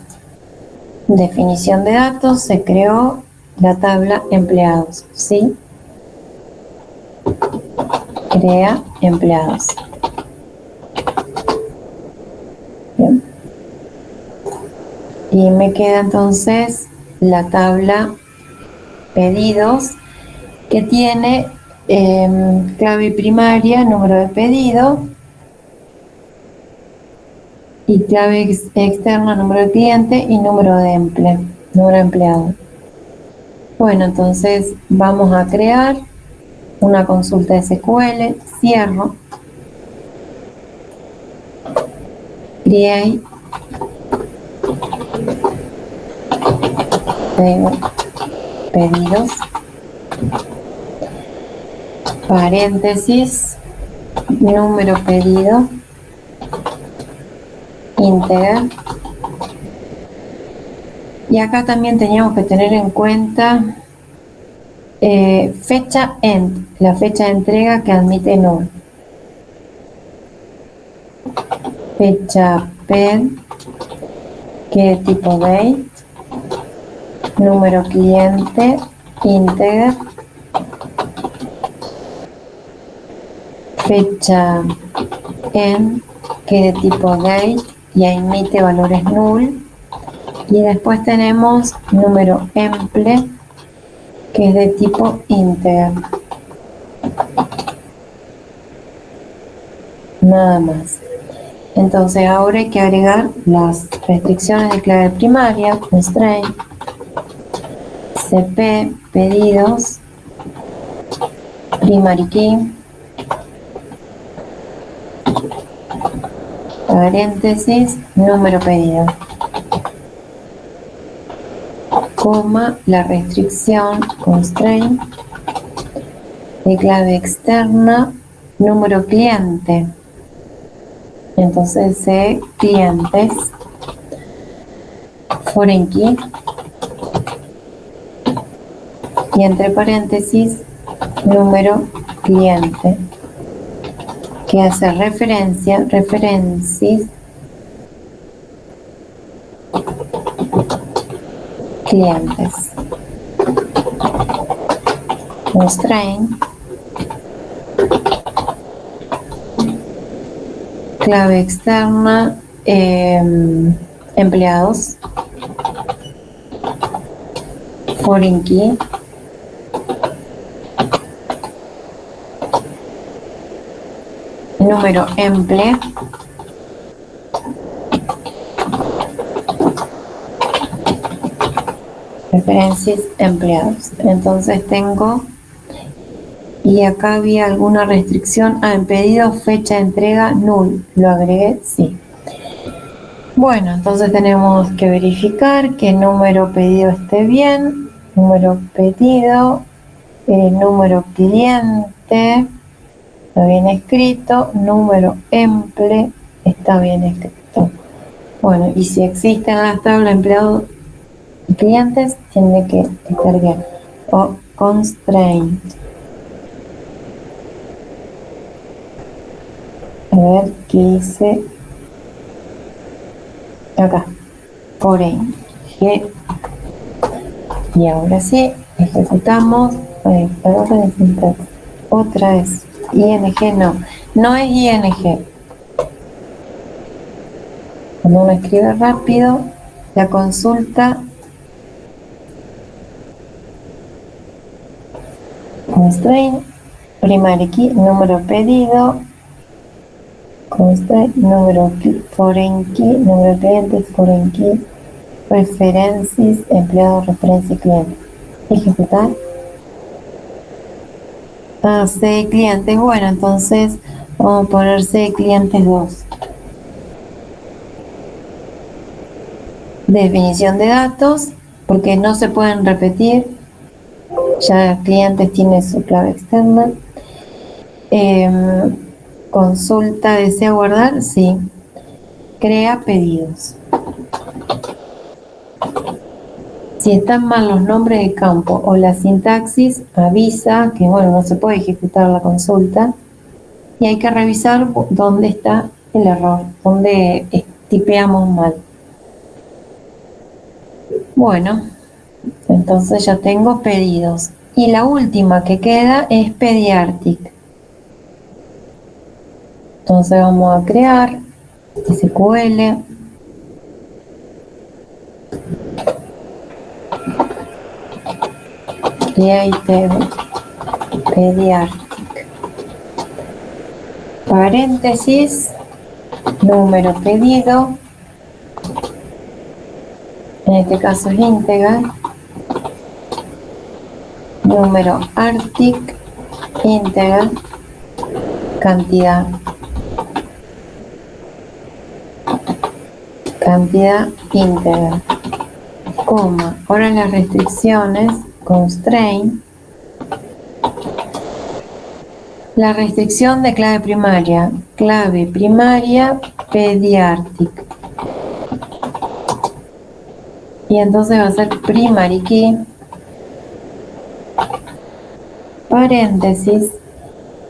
definición de datos, se creó la tabla empleados, ¿sí? Crea empleados. Bien. Y me queda entonces la tabla pedidos, que tiene clave primaria, número de pedido, y clave externa, número de cliente y número de número de empleado. Bueno, entonces vamos a crear una consulta SQL, cierro, create, pedidos, paréntesis, número pedido, integer. Y acá también teníamos que tener en cuenta fecha end, la fecha de entrega que admite null. Fecha ped, que de tipo date, número cliente, integer, fecha end, que de tipo date y admite valores null. Y después tenemos número emple, que es de tipo integer. Nada más. Entonces ahora hay que agregar las restricciones de clave primaria, constraint, cp, pedidos, primary key, paréntesis, número pedido, coma, la restricción, constraint, de clave externa, número cliente. Entonces, clientes, foreign key, y entre paréntesis, número cliente, que hace referencia, references, clientes, constraint, clave externa, empleados, foreign key, número emple, referencias empleados. Entonces tengo, y acá había alguna restricción, en pedido, fecha de entrega, null, lo agregué, sí. Bueno, entonces tenemos que verificar que el número pedido esté bien, número pedido, número cliente, está bien escrito, número emple, está bien escrito. Bueno, y si existen las tablas empleados y clientes, tiene que estar bien. O constraint. A ver qué dice acá. Foreign. Y ahora sí, ejecutamos. Otra vez. ING no es ING. Cuando uno escribe rápido, la consulta constraint, primary key, número pedido, constraint, número foreign key, número de clientes, foreign key, referencias, empleado, referencia, cliente. Ejecutar. C clientes, bueno, entonces vamos a poner C clientes 2. Definición de datos, porque no se pueden repetir, ya clientes tiene su clave externa. Consulta, ¿desea guardar? Sí. Crea pedidos. Si están mal los nombres de campo o la sintaxis, avisa que bueno, no se puede ejecutar la consulta y hay que revisar dónde está el error, dónde tipeamos mal. Bueno, entonces ya tengo pedidos. Y la última que queda es Pediatric. Entonces vamos a crear SQL. Create Pediatric. Paréntesis, número pedido, en este caso es integer, número artic, integer, cantidad, integer, coma. Ahora las restricciones, constraint, la restricción de clave primaria pediartic. Y entonces va a ser primary key, paréntesis,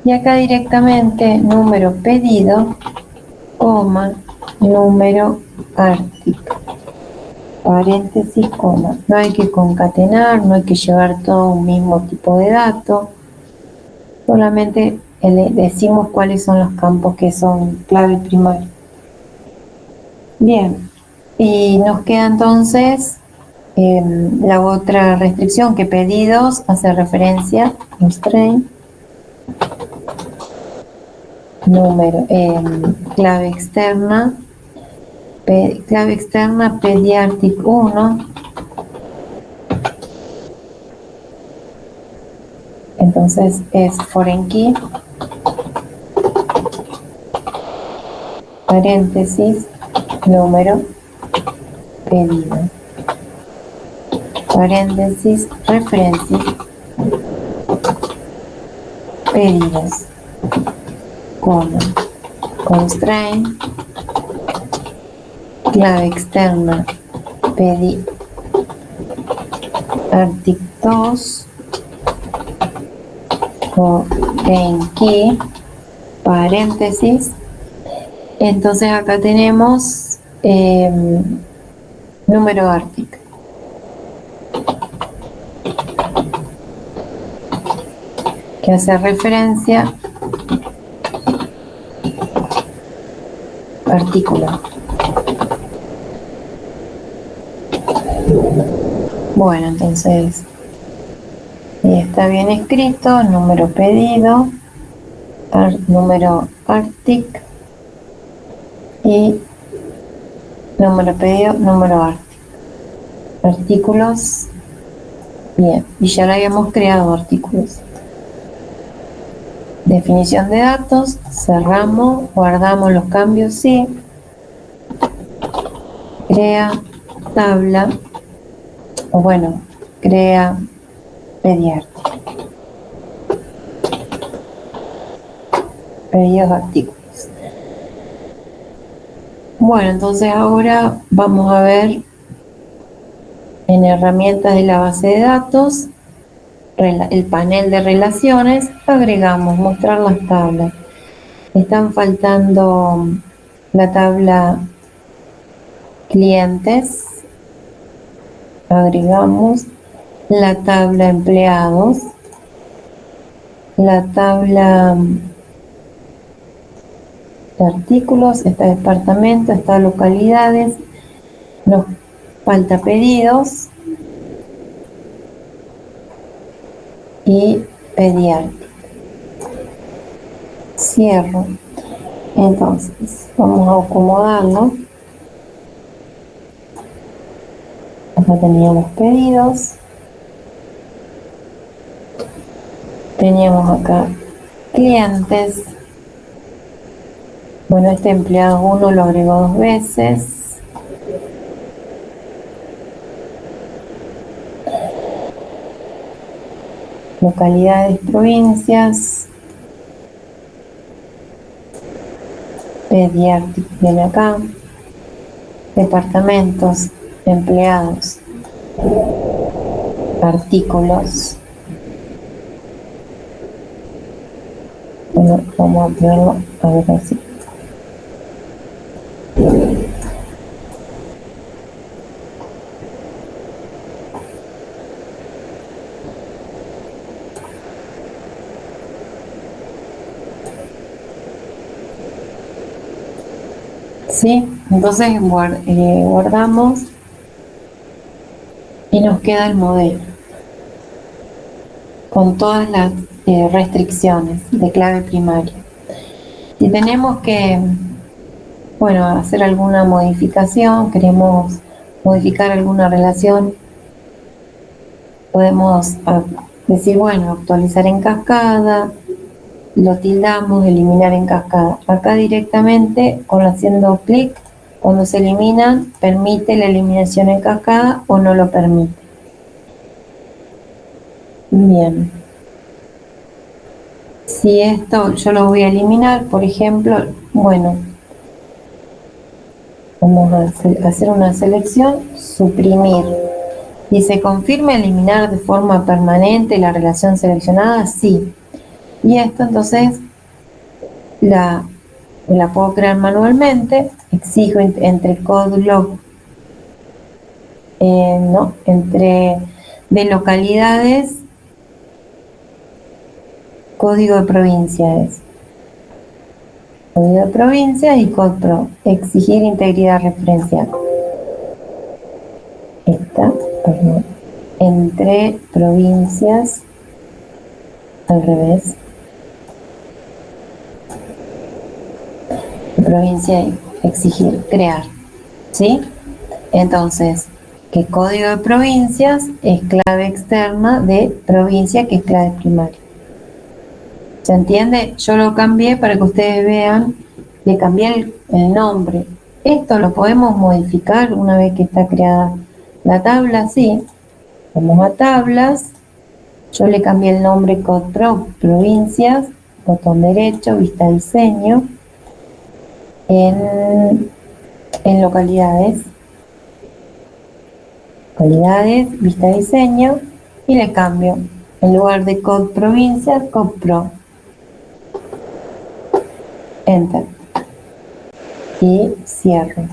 y acá directamente número pedido, coma, número artic, paréntesis, coma. No hay que concatenar, no hay que llevar todo un mismo tipo de dato, solamente decimos cuáles son los campos que son clave primaria. Bien, y nos queda entonces la otra restricción, que pedidos hace referencia, constraint, número, clave externa pediartic 1, entonces es foreign key, paréntesis, número pedido, paréntesis, referencia, pedidos, coma, constraint, clave externa, artic 2, foreign key, paréntesis. Entonces acá tenemos número artic. Que hace referencia artículo. Bueno, entonces está bien escrito, número pedido, número artic y número pedido, número artic. Artículos, bien, y ya lo habíamos creado artículos. Definición de datos, cerramos, guardamos los cambios, sí. Crea tabla, o bueno, crea pediartic. Pedidos artículos. Bueno, entonces ahora vamos a ver en herramientas de la base de datos, el panel de relaciones, agregamos mostrar las tablas. Están faltando la tabla clientes, agregamos la tabla empleados, la tabla de artículos, está departamento, está localidades, nos falta pedidos y pediartic. Cierro. Entonces vamos a acomodarlo. Acá teníamos pedidos, teníamos acá clientes. Bueno, este empleado 1 lo agregó 2 veces. Localidades, provincias. Pediartic viene acá. Departamentos, empleados, artículos. Bueno, vamos a ponerlo a ver así. ¿Sí? Entonces guardamos y nos queda el modelo con todas las restricciones de clave primaria. Si tenemos que bueno, hacer alguna modificación, queremos modificar alguna relación, podemos decir, bueno, actualizar en cascada, lo tildamos, eliminar en cascada. Acá directamente, haciendo clic, cuando se eliminan, permite la eliminación en cascada o no lo permite. Bien. Si esto yo lo voy a eliminar, por ejemplo, bueno, vamos a hacer una selección, suprimir. ¿Y se confirma eliminar de forma permanente la relación seleccionada? Sí. Y esto entonces la puedo crear manualmente, exijo entre code-log, entre de localidades, código de provincia es. Código de provincia y code-pro, exigir integridad referencial. Entre provincias, al revés. Provincia y exigir, crear, ¿sí? Entonces, que código de provincias es clave externa de provincia, que es clave primaria. ¿Se entiende? Yo lo cambié para que ustedes vean, le cambié el nombre. Esto lo podemos modificar una vez que está creada la tabla, sí. Vamos a tablas, yo le cambié el nombre CodePro, provincias, botón derecho, vista diseño, en localidades, vista diseño, y le cambio, en lugar de Code Provincias, Code Pro. Enter. Y cierro.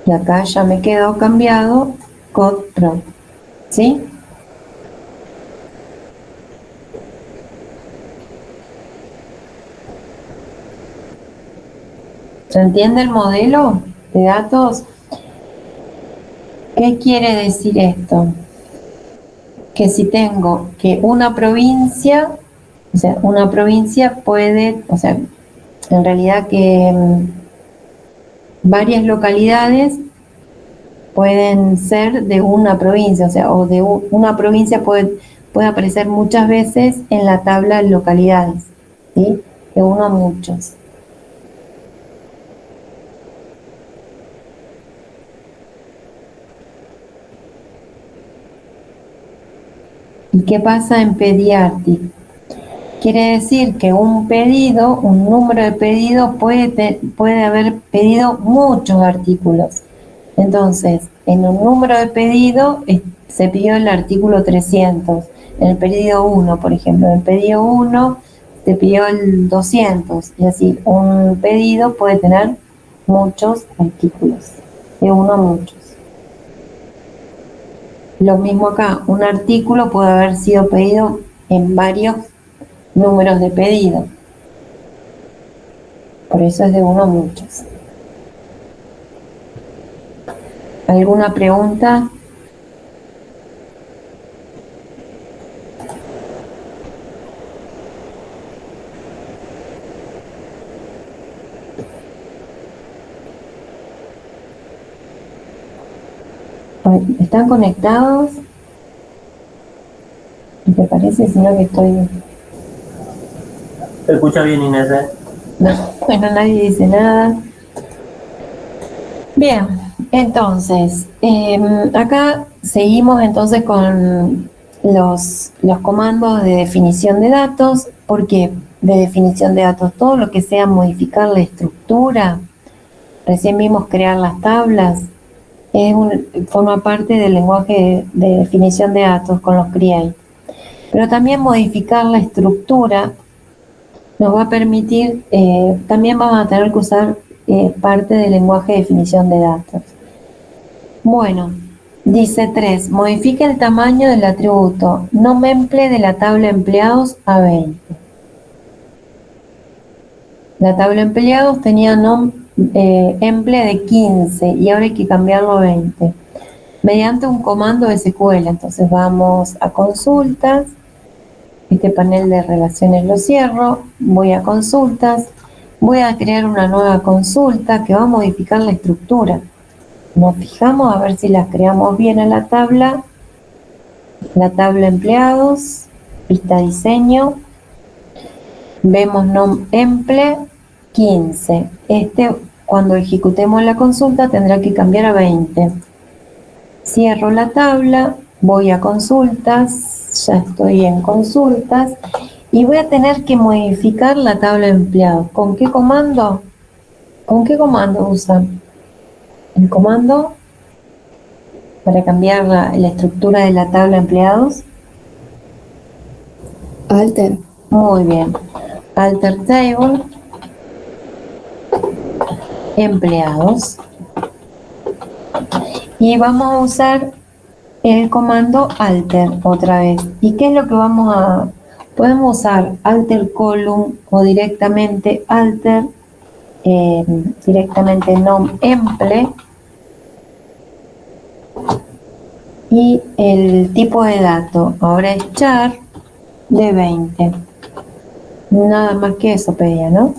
Y acá ya me quedó cambiado Code Pro. ¿Sí? ¿Se entiende el modelo de datos? ¿Qué quiere decir esto? Que si tengo que una provincia, o sea, una provincia puede, o sea, en realidad que varias localidades pueden ser de una provincia, o sea, o de una provincia puede aparecer muchas veces en la tabla de localidades, ¿sí? De uno a muchos. ¿Y qué pasa en Pediatric? Quiere decir que un pedido, un número de pedido puede haber pedido muchos artículos. Entonces, en un número de pedido se pidió el artículo 300. En el pedido 1, por ejemplo, en el pedido 1 se pidió el 200. Y así, un pedido puede tener muchos artículos, de uno a muchos. Lo mismo acá, un artículo puede haber sido pedido en varios números de pedido. Por eso es de uno a muchos. ¿Alguna pregunta? ¿Están conectados? ¿Te parece? Si no, que estoy... Se escucha bien, Inés, ¿eh? No, bueno, nadie dice nada. Bien, entonces, acá seguimos entonces con los comandos de definición de datos. ¿Por qué? De definición de datos, todo lo que sea modificar la estructura. Recién vimos crear las tablas. Forma parte del lenguaje de definición de datos con los create. Pero también modificar la estructura nos va a permitir, también vamos a tener que usar parte del lenguaje de definición de datos. Bueno, dice 3, modifique el tamaño del atributo no memple de la tabla empleados a 20. La tabla empleados tenía emple de 15 y ahora hay que cambiarlo a 20 mediante un comando SQL. Entonces vamos a consultas Este panel de relaciones lo cierro, voy a consultas, voy a crear una nueva consulta que va a modificar la estructura. Nos fijamos a ver si las creamos bien en la tabla empleados, vista diseño, vemos nom emple 15. Cuando ejecutemos la consulta tendrá que cambiar a 20. Cierro la tabla, voy a consultas, ya estoy en consultas y voy a tener que modificar la tabla de empleados. ¿Con qué comando? ¿Con qué comando usan? El comando para cambiar la estructura de la tabla de empleados. Alter. Muy bien. Alter table, empleados. Y vamos a usar el comando alter otra vez. ¿Y qué es lo que podemos usar alter column o directamente alter, directamente nom emple. Y el tipo de dato ahora es char de 20. Nada más que eso pedía, ¿no?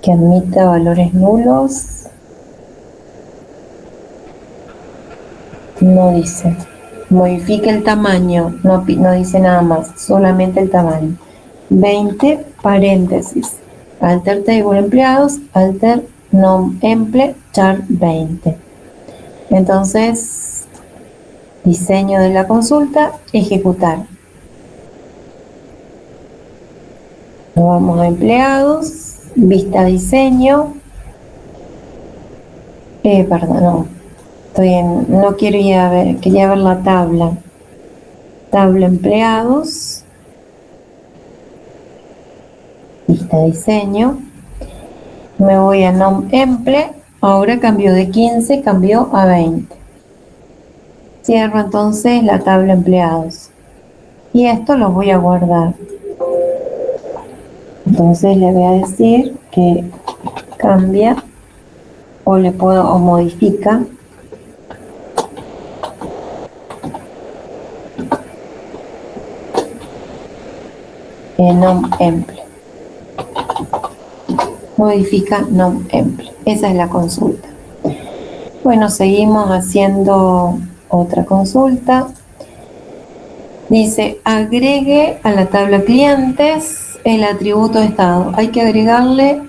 Que admita valores nulos. No dice. Modifique el tamaño. No dice nada más. Solamente el tamaño. 20 paréntesis. Alter table empleados. Alter nom emple char 20. Entonces, diseño de la consulta, ejecutar. Nos vamos a empleados, vista diseño. Perdón, no quiero ir a ver, quería ver la tabla. Tabla empleados, vista diseño. Me voy a nom emple. Ahora cambió de 15, cambió a 20. Cierro entonces la tabla empleados. Y esto lo voy a guardar. Entonces le voy a decir que cambia o modifica el nom emple. Modifica nom emple. Esa es la consulta. Bueno, seguimos haciendo otra consulta. Dice, agregue a la tabla clientes el atributo estado. Hay que agregarle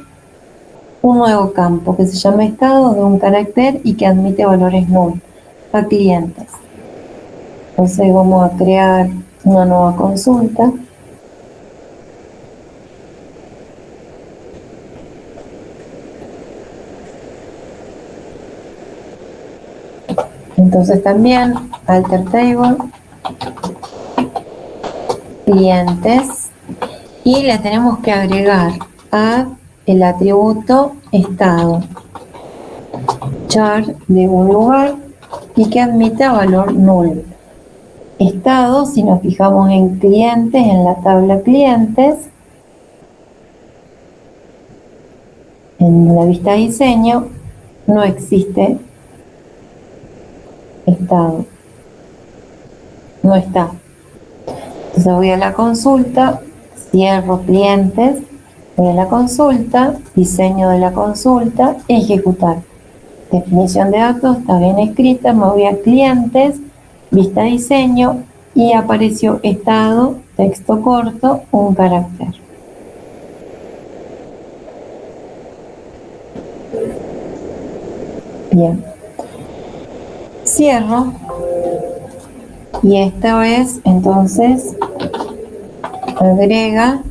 un nuevo campo que se llama estado de un carácter y que admite valores null a clientes. Entonces vamos a crear una nueva consulta. Entonces también alter table, clientes, y le tenemos que agregar a el atributo estado, char de un lugar y que admita valor null. Estado, si nos fijamos en clientes, en la tabla clientes, en la vista diseño, no existe estado. No está. Entonces voy a la consulta, cierro clientes, voy a la consulta, diseño de la consulta, ejecutar. Definición de datos está bien escrita, me voy a clientes, vista diseño y apareció estado, texto corto, un carácter. Bien. Cierro. Y esta vez, entonces, agrega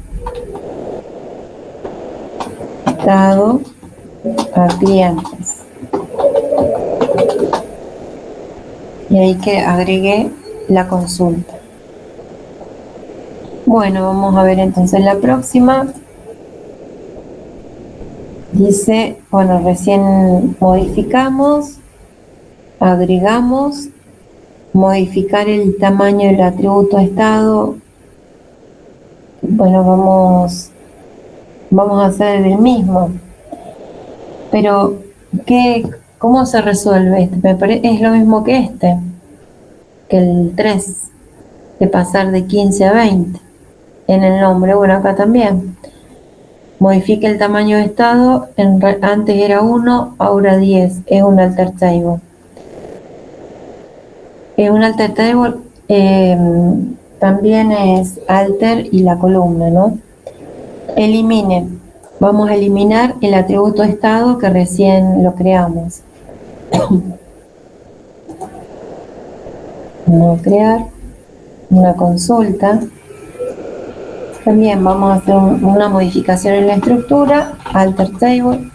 estado a clientes. Y ahí que agregué la consulta. Bueno, vamos a ver entonces la próxima. Dice, bueno, recién modificamos, agregamos, modificar el tamaño del atributo estado. Bueno, vamos a hacer el mismo. Pero, ¿cómo se resuelve este? Es lo mismo que este, que el 3. de pasar de 15 a 20 en el nombre. Bueno, acá también. Modifique el tamaño de estado, antes era 1, ahora 10, es un alter table. Un alter table también es alter y la columna, ¿no? Elimine. Vamos a eliminar el atributo estado que recién lo creamos. Vamos a crear una consulta. También vamos a hacer una modificación en la estructura, alter table,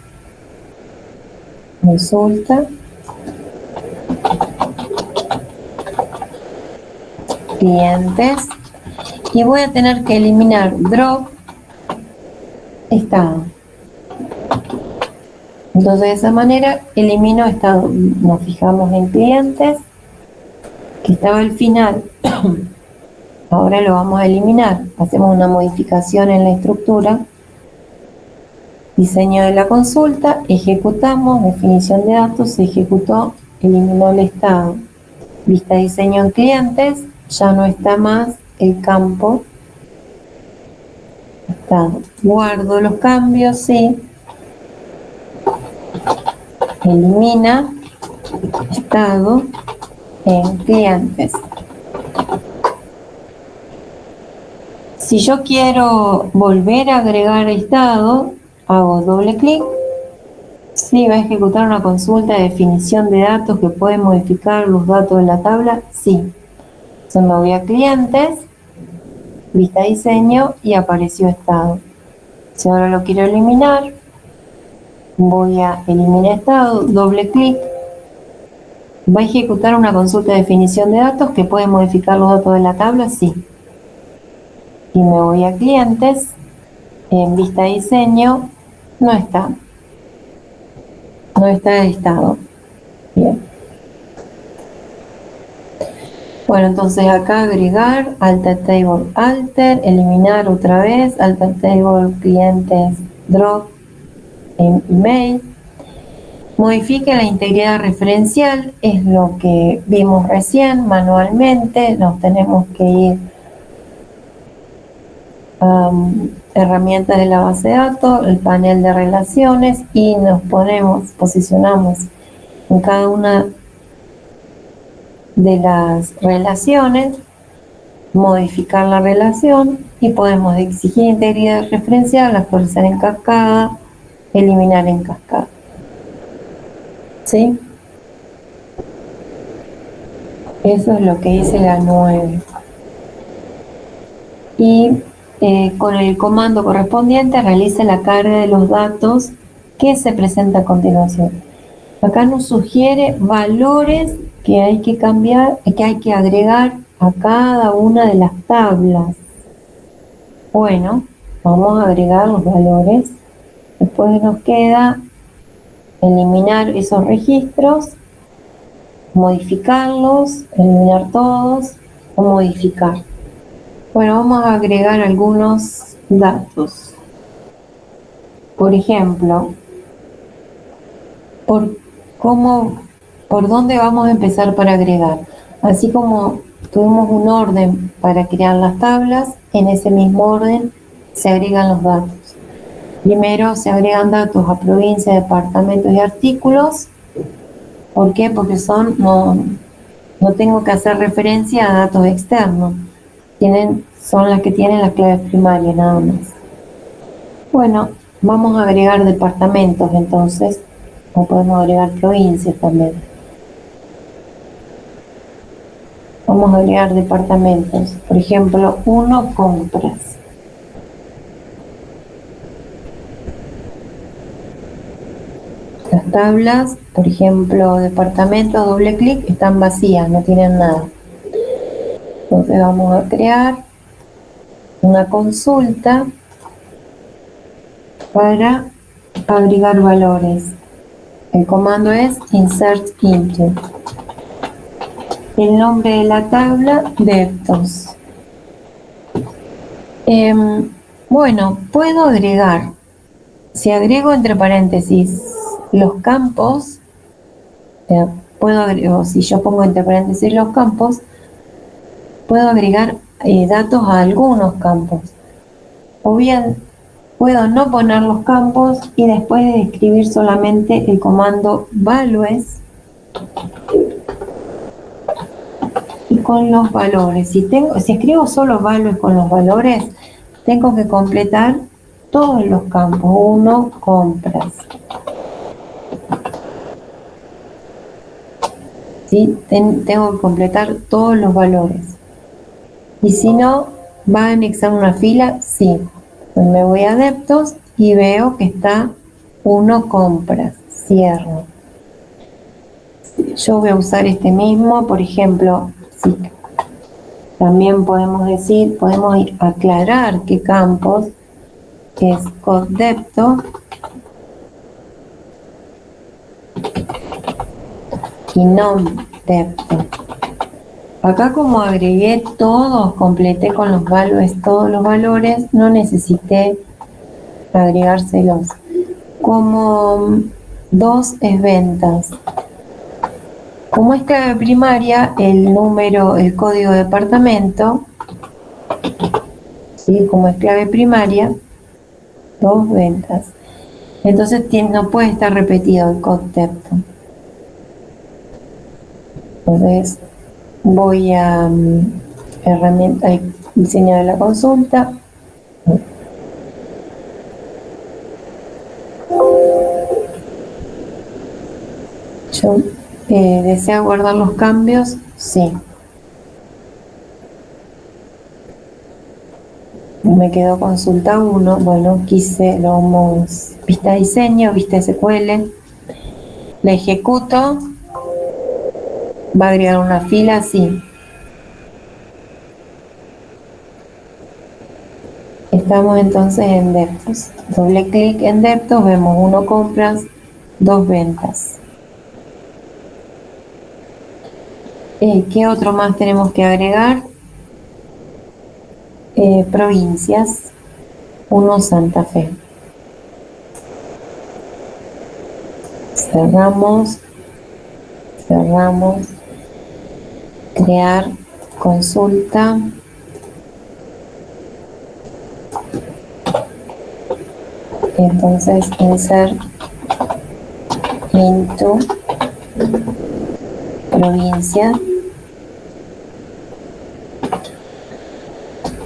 consulta, clientes, y voy a tener que eliminar drop estado. Entonces de esa manera elimino estado. Nos fijamos en clientes, que estaba al final. Ahora lo vamos a eliminar. Hacemos una modificación en la estructura. Diseño de la consulta, ejecutamos, definición de datos, se ejecutó, eliminó el estado. Vista diseño en clientes, ya no está más el campo estado. Guardo los cambios, sí. Elimina estado en clientes. Si yo quiero volver a agregar estado, hago doble clic. Sí, va a ejecutar una consulta de definición de datos que puede modificar los datos de la tabla. Sí. Entonces me voy a clientes, vista diseño y apareció estado. Si ahora lo quiero eliminar, voy a eliminar estado, doble clic. Va a ejecutar una consulta de definición de datos que puede modificar los datos de la tabla. Sí. Y me voy a clientes, en vista diseño, no está el estado. Bien. Bueno, entonces acá agregar, alter table alter, eliminar otra vez, alter table clientes drop en email. Modifique la integridad referencial, es lo que vimos recién manualmente, nos tenemos que ir a herramientas de la base de datos, el panel de relaciones y nos posicionamos en cada una de las relaciones, modificar la relación y podemos exigir integridad referencial, actualizar en cascada, eliminar en cascada. ¿Sí? Eso es lo que dice la 9. Y con el comando correspondiente realice la carga de los datos que se presenta a continuación. Acá nos sugiere valores que hay que cambiar, que hay que agregar a cada una de las tablas. Bueno, vamos a agregar los valores. Después nos queda eliminar esos registros, modificarlos, eliminar todos o modificar. Bueno, vamos a agregar algunos datos. Por ejemplo, por dónde vamos a empezar para agregar. Así como tuvimos un orden para crear las tablas, en ese mismo orden se agregan los datos. Primero se agregan datos a provincia, departamentos y artículos. ¿Por qué? Porque no tengo que hacer referencia a datos externos. Son las que tienen las claves primarias nada más. Bueno, vamos a agregar departamentos entonces, o podemos agregar provincias también. Vamos a agregar departamentos. Por ejemplo, 1, compras. Las tablas, por ejemplo, departamentos, doble clic, están vacías, no tienen nada. Entonces vamos a crear una consulta para agregar valores. El comando es insert into. El nombre de la tabla, Deptos. Bueno, puedo agregar. Si agrego entre paréntesis los campos, puedo agregar, o si yo pongo entre paréntesis los campos, puedo agregar datos a algunos campos. O bien puedo no poner los campos y después de escribir solamente el comando values y con los valores. Si escribo solo values con los valores, tengo que completar todos los campos. 1, compras. ¿Sí? Tengo que completar todos los valores. Y si no, ¿va a anexar una fila? Sí. Pues me voy a adeptos y veo que está 1, compras. Cierro. Yo voy a usar este mismo, por ejemplo, sí. También podemos aclarar qué campos, que es concepto y non-depto. Acá como agregué todos, completé con los values todos los valores, no necesité agregárselos. Como 2 es ventas. Como es clave primaria, el número, el código de departamento, ¿sí? Como es clave primaria, 2 ventas. Entonces no puede estar repetido el concepto. Entonces voy a herramienta, diseño de la consulta. Yo ¿desea guardar los cambios? Sí. Me quedó consulta 1. Bueno, lo vamos vista diseño, vista SQL. La ejecuto. ¿Va a agregar una fila? Sí. Estamos entonces en Deptos. Doble clic en Deptos, vemos 1 compras, 2 ventas. ¿Qué otro más tenemos que agregar? Provincias. 1 Santa Fe. Cerramos. Crear consulta. Entonces insert into provincia.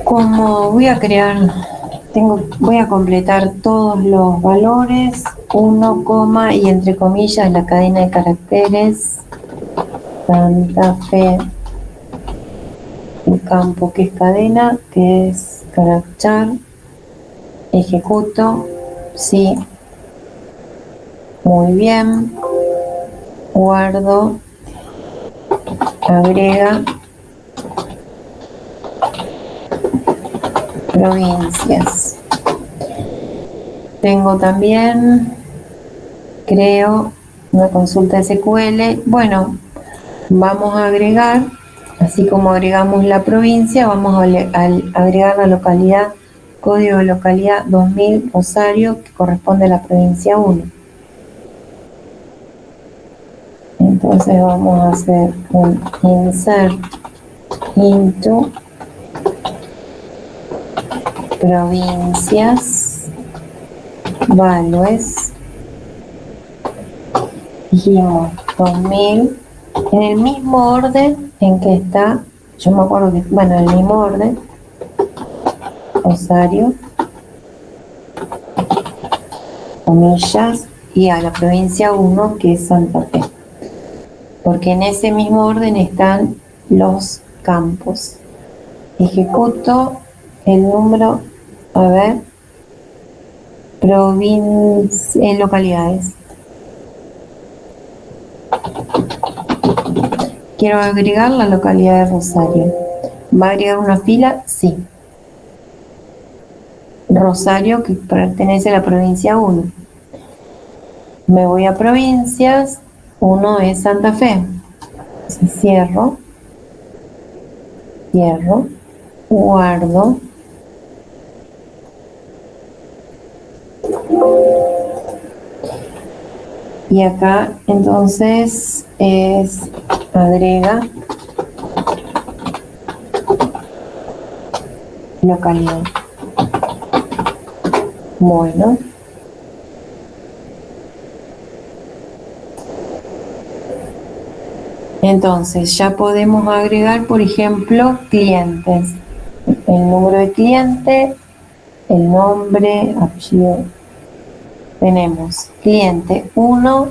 Como voy a voy a completar todos los valores, 1, coma y entre comillas la cadena de caracteres, Santa Fe, el campo que es cadena, que es character, ejecuto, sí, muy bien, guardo, agrega, provincias. Tengo también, creo una consulta SQL. Bueno, vamos a agregar, así como agregamos la provincia, vamos a agregar la localidad, código de localidad 2000 Rosario, que corresponde a la provincia 1. Entonces vamos a hacer un insert into provincias, values, dijimos 2000, en el mismo orden en que está, yo me acuerdo que, bueno, en el mismo orden, Rosario, comillas, y a la provincia 1, que es Santa Fe, porque en ese mismo orden están los campos. Ejecuto el número, a ver, localidades. Quiero agregar la localidad de Rosario. ¿Va a agregar una fila? Sí. Rosario, que pertenece a la provincia 1. Me voy a provincias, 1 es Santa Fe. Cierro, guardo. Y acá entonces es agrega localidad. Bueno. Entonces ya podemos agregar, por ejemplo, clientes. El número de cliente, el nombre, apellido. Tenemos cliente 1,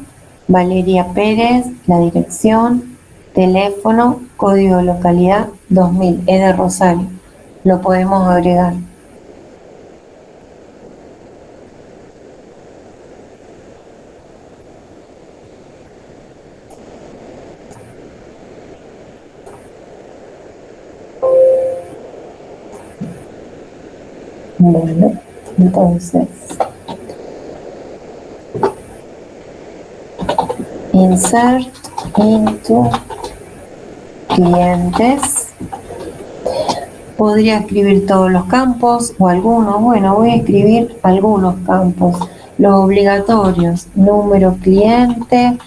Valeria Pérez, la dirección, teléfono, código de localidad 2000, es de Rosario. Lo podemos agregar. Bueno, entonces insert into clientes. Podría escribir todos los campos o algunos. Bueno, voy a escribir algunos campos. Los obligatorios, número cliente.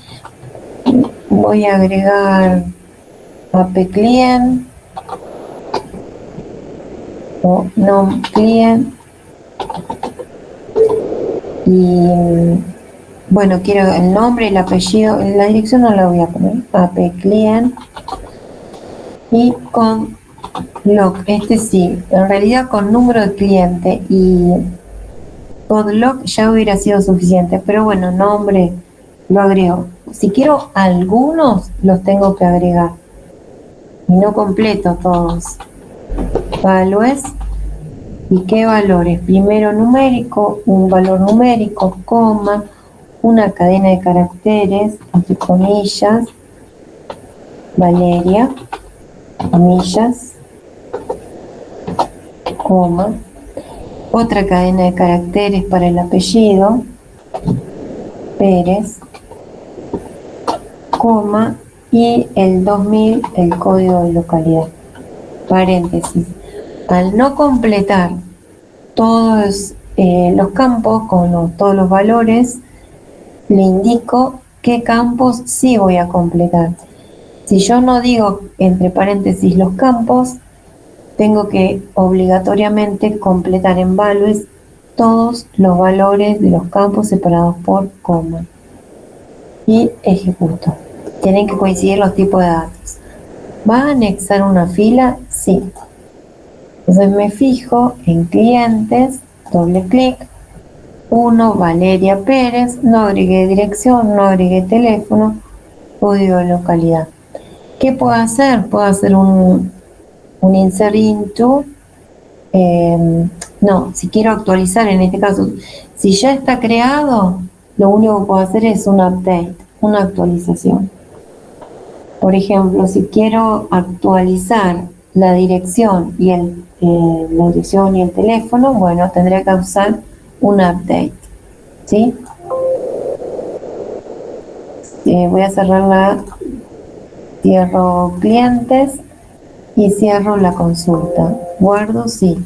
Voy a agregar appclient o nom client. Y bueno, quiero el nombre, el apellido, la dirección no la voy a poner, appclient. Y con log, este sí, en realidad con número de cliente y con log ya hubiera sido suficiente, pero bueno, nombre lo agrego. Si quiero algunos, los tengo que agregar y no completo todos. Values. ¿Y qué valores? Primero numérico, un valor numérico, coma, una cadena de caracteres, entre comillas, Valeria, comillas, coma, otra cadena de caracteres para el apellido, Pérez, coma, y el 2000, el código de localidad, paréntesis. Al no completar todos los campos con todos los valores, le indico qué campos sí voy a completar. Si yo no digo entre paréntesis los campos, tengo que obligatoriamente completar en values todos los valores de los campos separados por coma. Y ejecuto. Tienen que coincidir los tipos de datos. ¿Va a anexar una fila? Sí. Entonces me fijo en clientes, doble clic, 1, Valeria Pérez, no agregué dirección, no agregué teléfono, código de localidad. ¿Qué puedo hacer? Puedo hacer un insert into, no, si quiero actualizar en este caso, si ya está creado, lo único que puedo hacer es un update, una actualización. Por ejemplo, si quiero actualizar la dirección y el teléfono, bueno, tendré que usar un update, ¿sí? Voy a cerrar cierro clientes y cierro la consulta. Guardo, sí.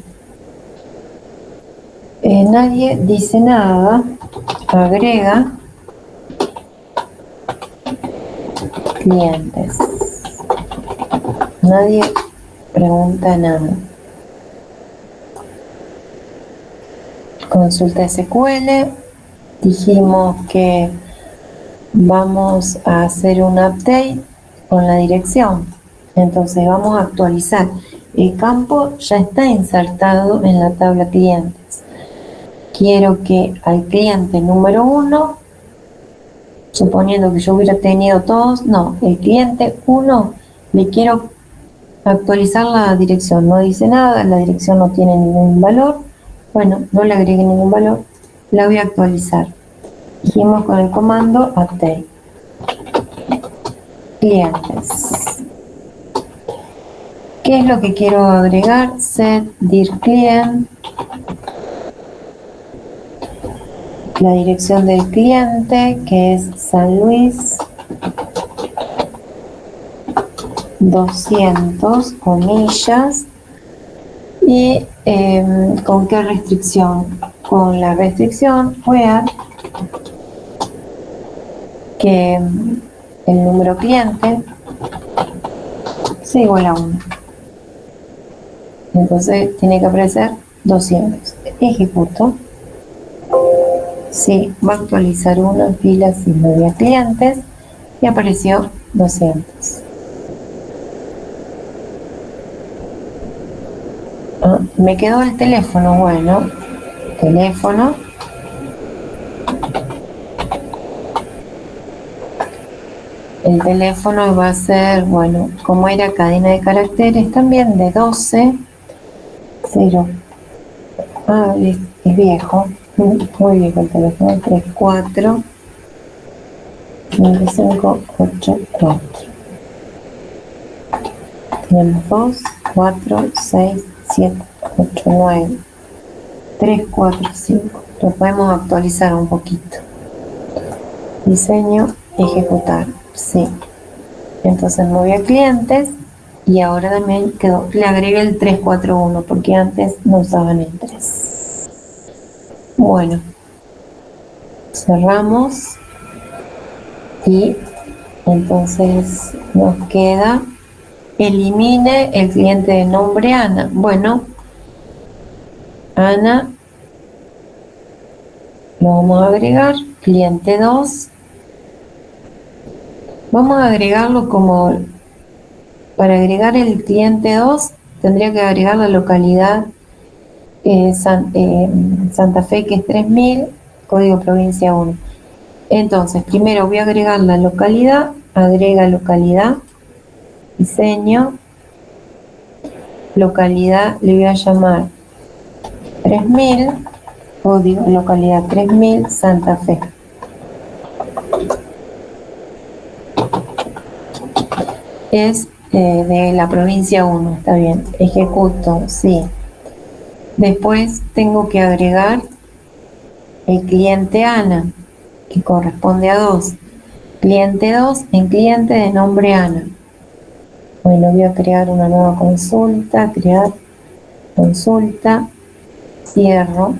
Nadie dice nada. Agrega clientes. Nadie pregunta nada. Consulta SQL. Dijimos que vamos a hacer un update con la dirección. Entonces vamos a actualizar. El campo ya está insertado en la tabla clientes. Quiero que al cliente número 1, suponiendo que yo hubiera tenido todos, no, el cliente 1 le quiero actualizar la dirección. No dice nada, la dirección no tiene ningún valor. Bueno, no le agregué ningún valor, la voy a actualizar. Dijimos con el comando update. Clientes. ¿Qué es lo que quiero agregar? Set dir client. La dirección del cliente, que es San Luis 200, comillas. ¿Y con qué restricción? Con la restricción where que el número cliente es igual a 1. Entonces tiene que aparecer 200. Ejecuto. Sí, va a actualizar una fila si no había clientes y apareció 200. Me quedó el teléfono, bueno, teléfono. El teléfono va a ser, bueno, como era cadena de caracteres también de 12, 0. Es viejo, muy viejo el teléfono, 34 95 84. Tenemos 2, 4, 6, 7, 8, 9, 3, 4, 5. Lo podemos actualizar un poquito. Diseño, ejecutar. Sí. Entonces me voy a clientes y ahora también quedó. Le agregué el 341 porque antes no usaban el 3. Bueno. Cerramos. Y entonces nos queda. Elimine el cliente de nombre Ana. Bueno, Ana lo vamos a agregar. Cliente 2. Vamos a agregarlo como, para agregar el cliente 2, tendría que agregar la localidad Santa Fe, que es 3000, código provincia 1. Entonces, primero voy a agregar la localidad, agrega localidad, diseño, localidad, le voy a llamar 3000, código localidad 3000, Santa Fe. Es de la provincia 1, está bien. Ejecuto, sí. Después tengo que agregar el cliente Ana, que corresponde a 2. Cliente 2 en cliente de nombre Ana. Bueno, voy a crear una nueva consulta, crear consulta, cierro.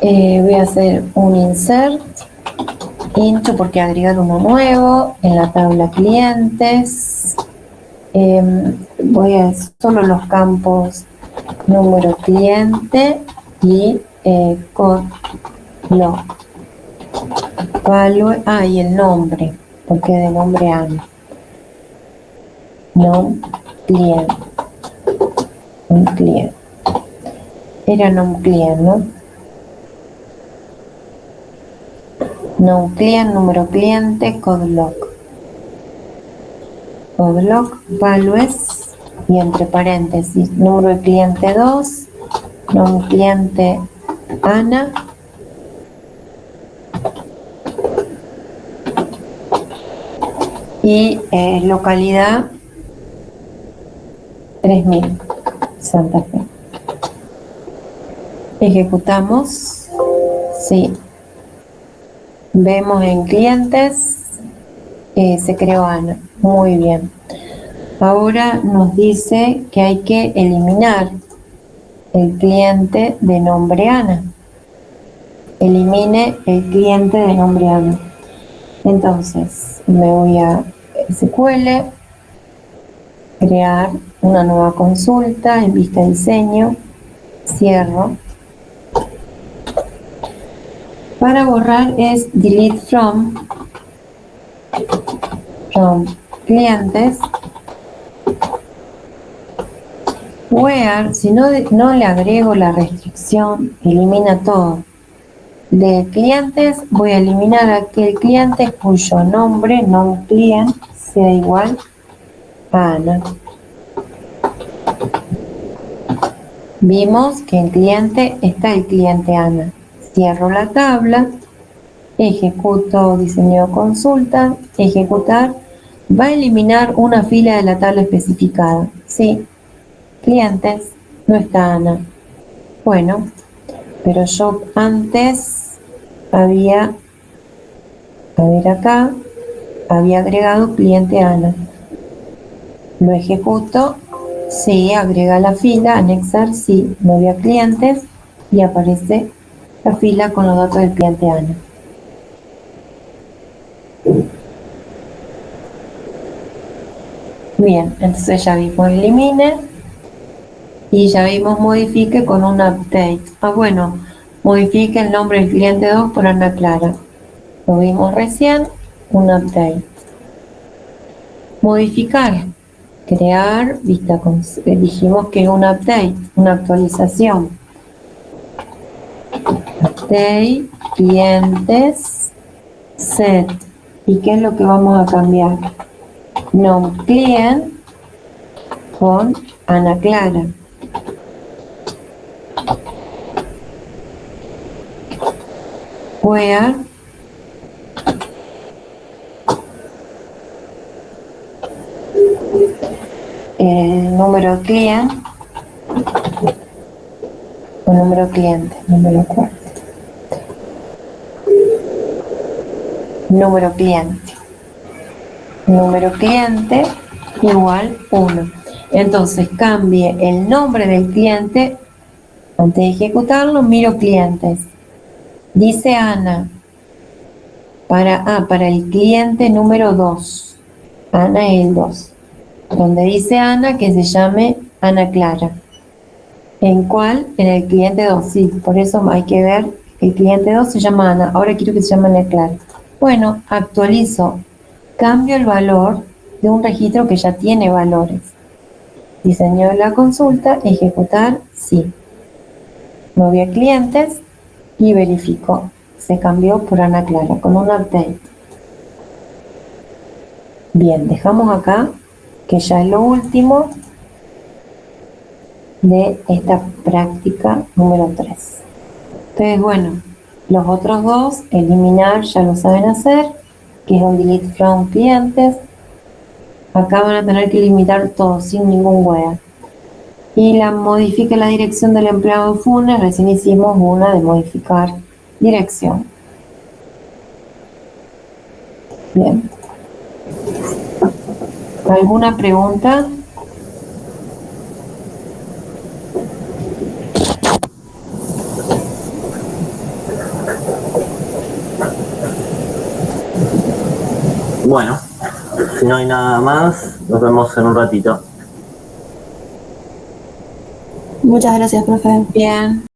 Voy a hacer un insert. Into porque agregar uno nuevo en la tabla clientes. Voy a solo los campos número cliente y lo value, y el nombre, porque de nombre Ana. Non client. Un cliente. Era non client, ¿no? No client, número cliente, codelock. Codelock, values y entre paréntesis, número de cliente 2, no cliente Ana. Y localidad 3000, Santa Fe. Ejecutamos. Sí. Vemos en clientes, se creó Ana. Muy bien. Ahora nos dice que hay que eliminar el cliente de nombre Ana. Elimine el cliente de nombre Ana. Entonces, me voy a SQL, crear una nueva consulta en vista diseño, cierro. Para borrar es delete from clientes, where, si no le agrego la restricción, elimina todo. De clientes voy a eliminar aquel cliente cuyo nombre, non-client, sea igual a Ana. Vimos que en cliente está el cliente Ana. Cierro la tabla, ejecuto diseño de consulta, ejecutar, va a eliminar una fila de la tabla especificada. Sí, clientes, no está Ana. Bueno, pero yo antes había, a ver acá, había agregado cliente Ana. Lo ejecuto, sí, agrega la fila, anexar, sí, me voy a clientes y aparece la fila con los datos del cliente Ana. Bien, entonces ya vimos elimine y ya vimos modifique con un update. Bueno, modifique el nombre del cliente 2 por Ana Clara. Lo vimos recién, un update. Modificar, crear, vista con, dijimos que un update, una actualización. Update, clientes, set. ¿Y qué es lo que vamos a cambiar? Nom client con Ana Clara. Where el número de cliente o número cliente, número cuarto. Número cliente. Número cliente igual 1. Entonces cambie el nombre del cliente. Antes de ejecutarlo, miro clientes. Dice Ana. Para el cliente número 2. Ana es el 2. Donde dice Ana que se llame Ana Clara. ¿En cuál? En el cliente 2. Sí, por eso hay que ver que el cliente 2 se llama Ana. Ahora quiero que se llame Ana Clara. Bueno, actualizo. Cambio el valor de un registro que ya tiene valores. Diseño la consulta, ejecutar, sí. Me voy a clientes y verifico. Se cambió por Ana Clara con un update. Bien, dejamos acá que ya es lo último de esta práctica número 3. Entonces, bueno, los otros dos, eliminar, ya lo saben hacer, que es un delete from clientes. Acá van a tener que limitar todo sin ningún where. Y la modifique la dirección del empleado de Funes, recién hicimos una de modificar dirección. Bien. ¿Alguna pregunta? Bueno, si no hay nada más, nos vemos en un ratito. Muchas gracias, profe. Bien.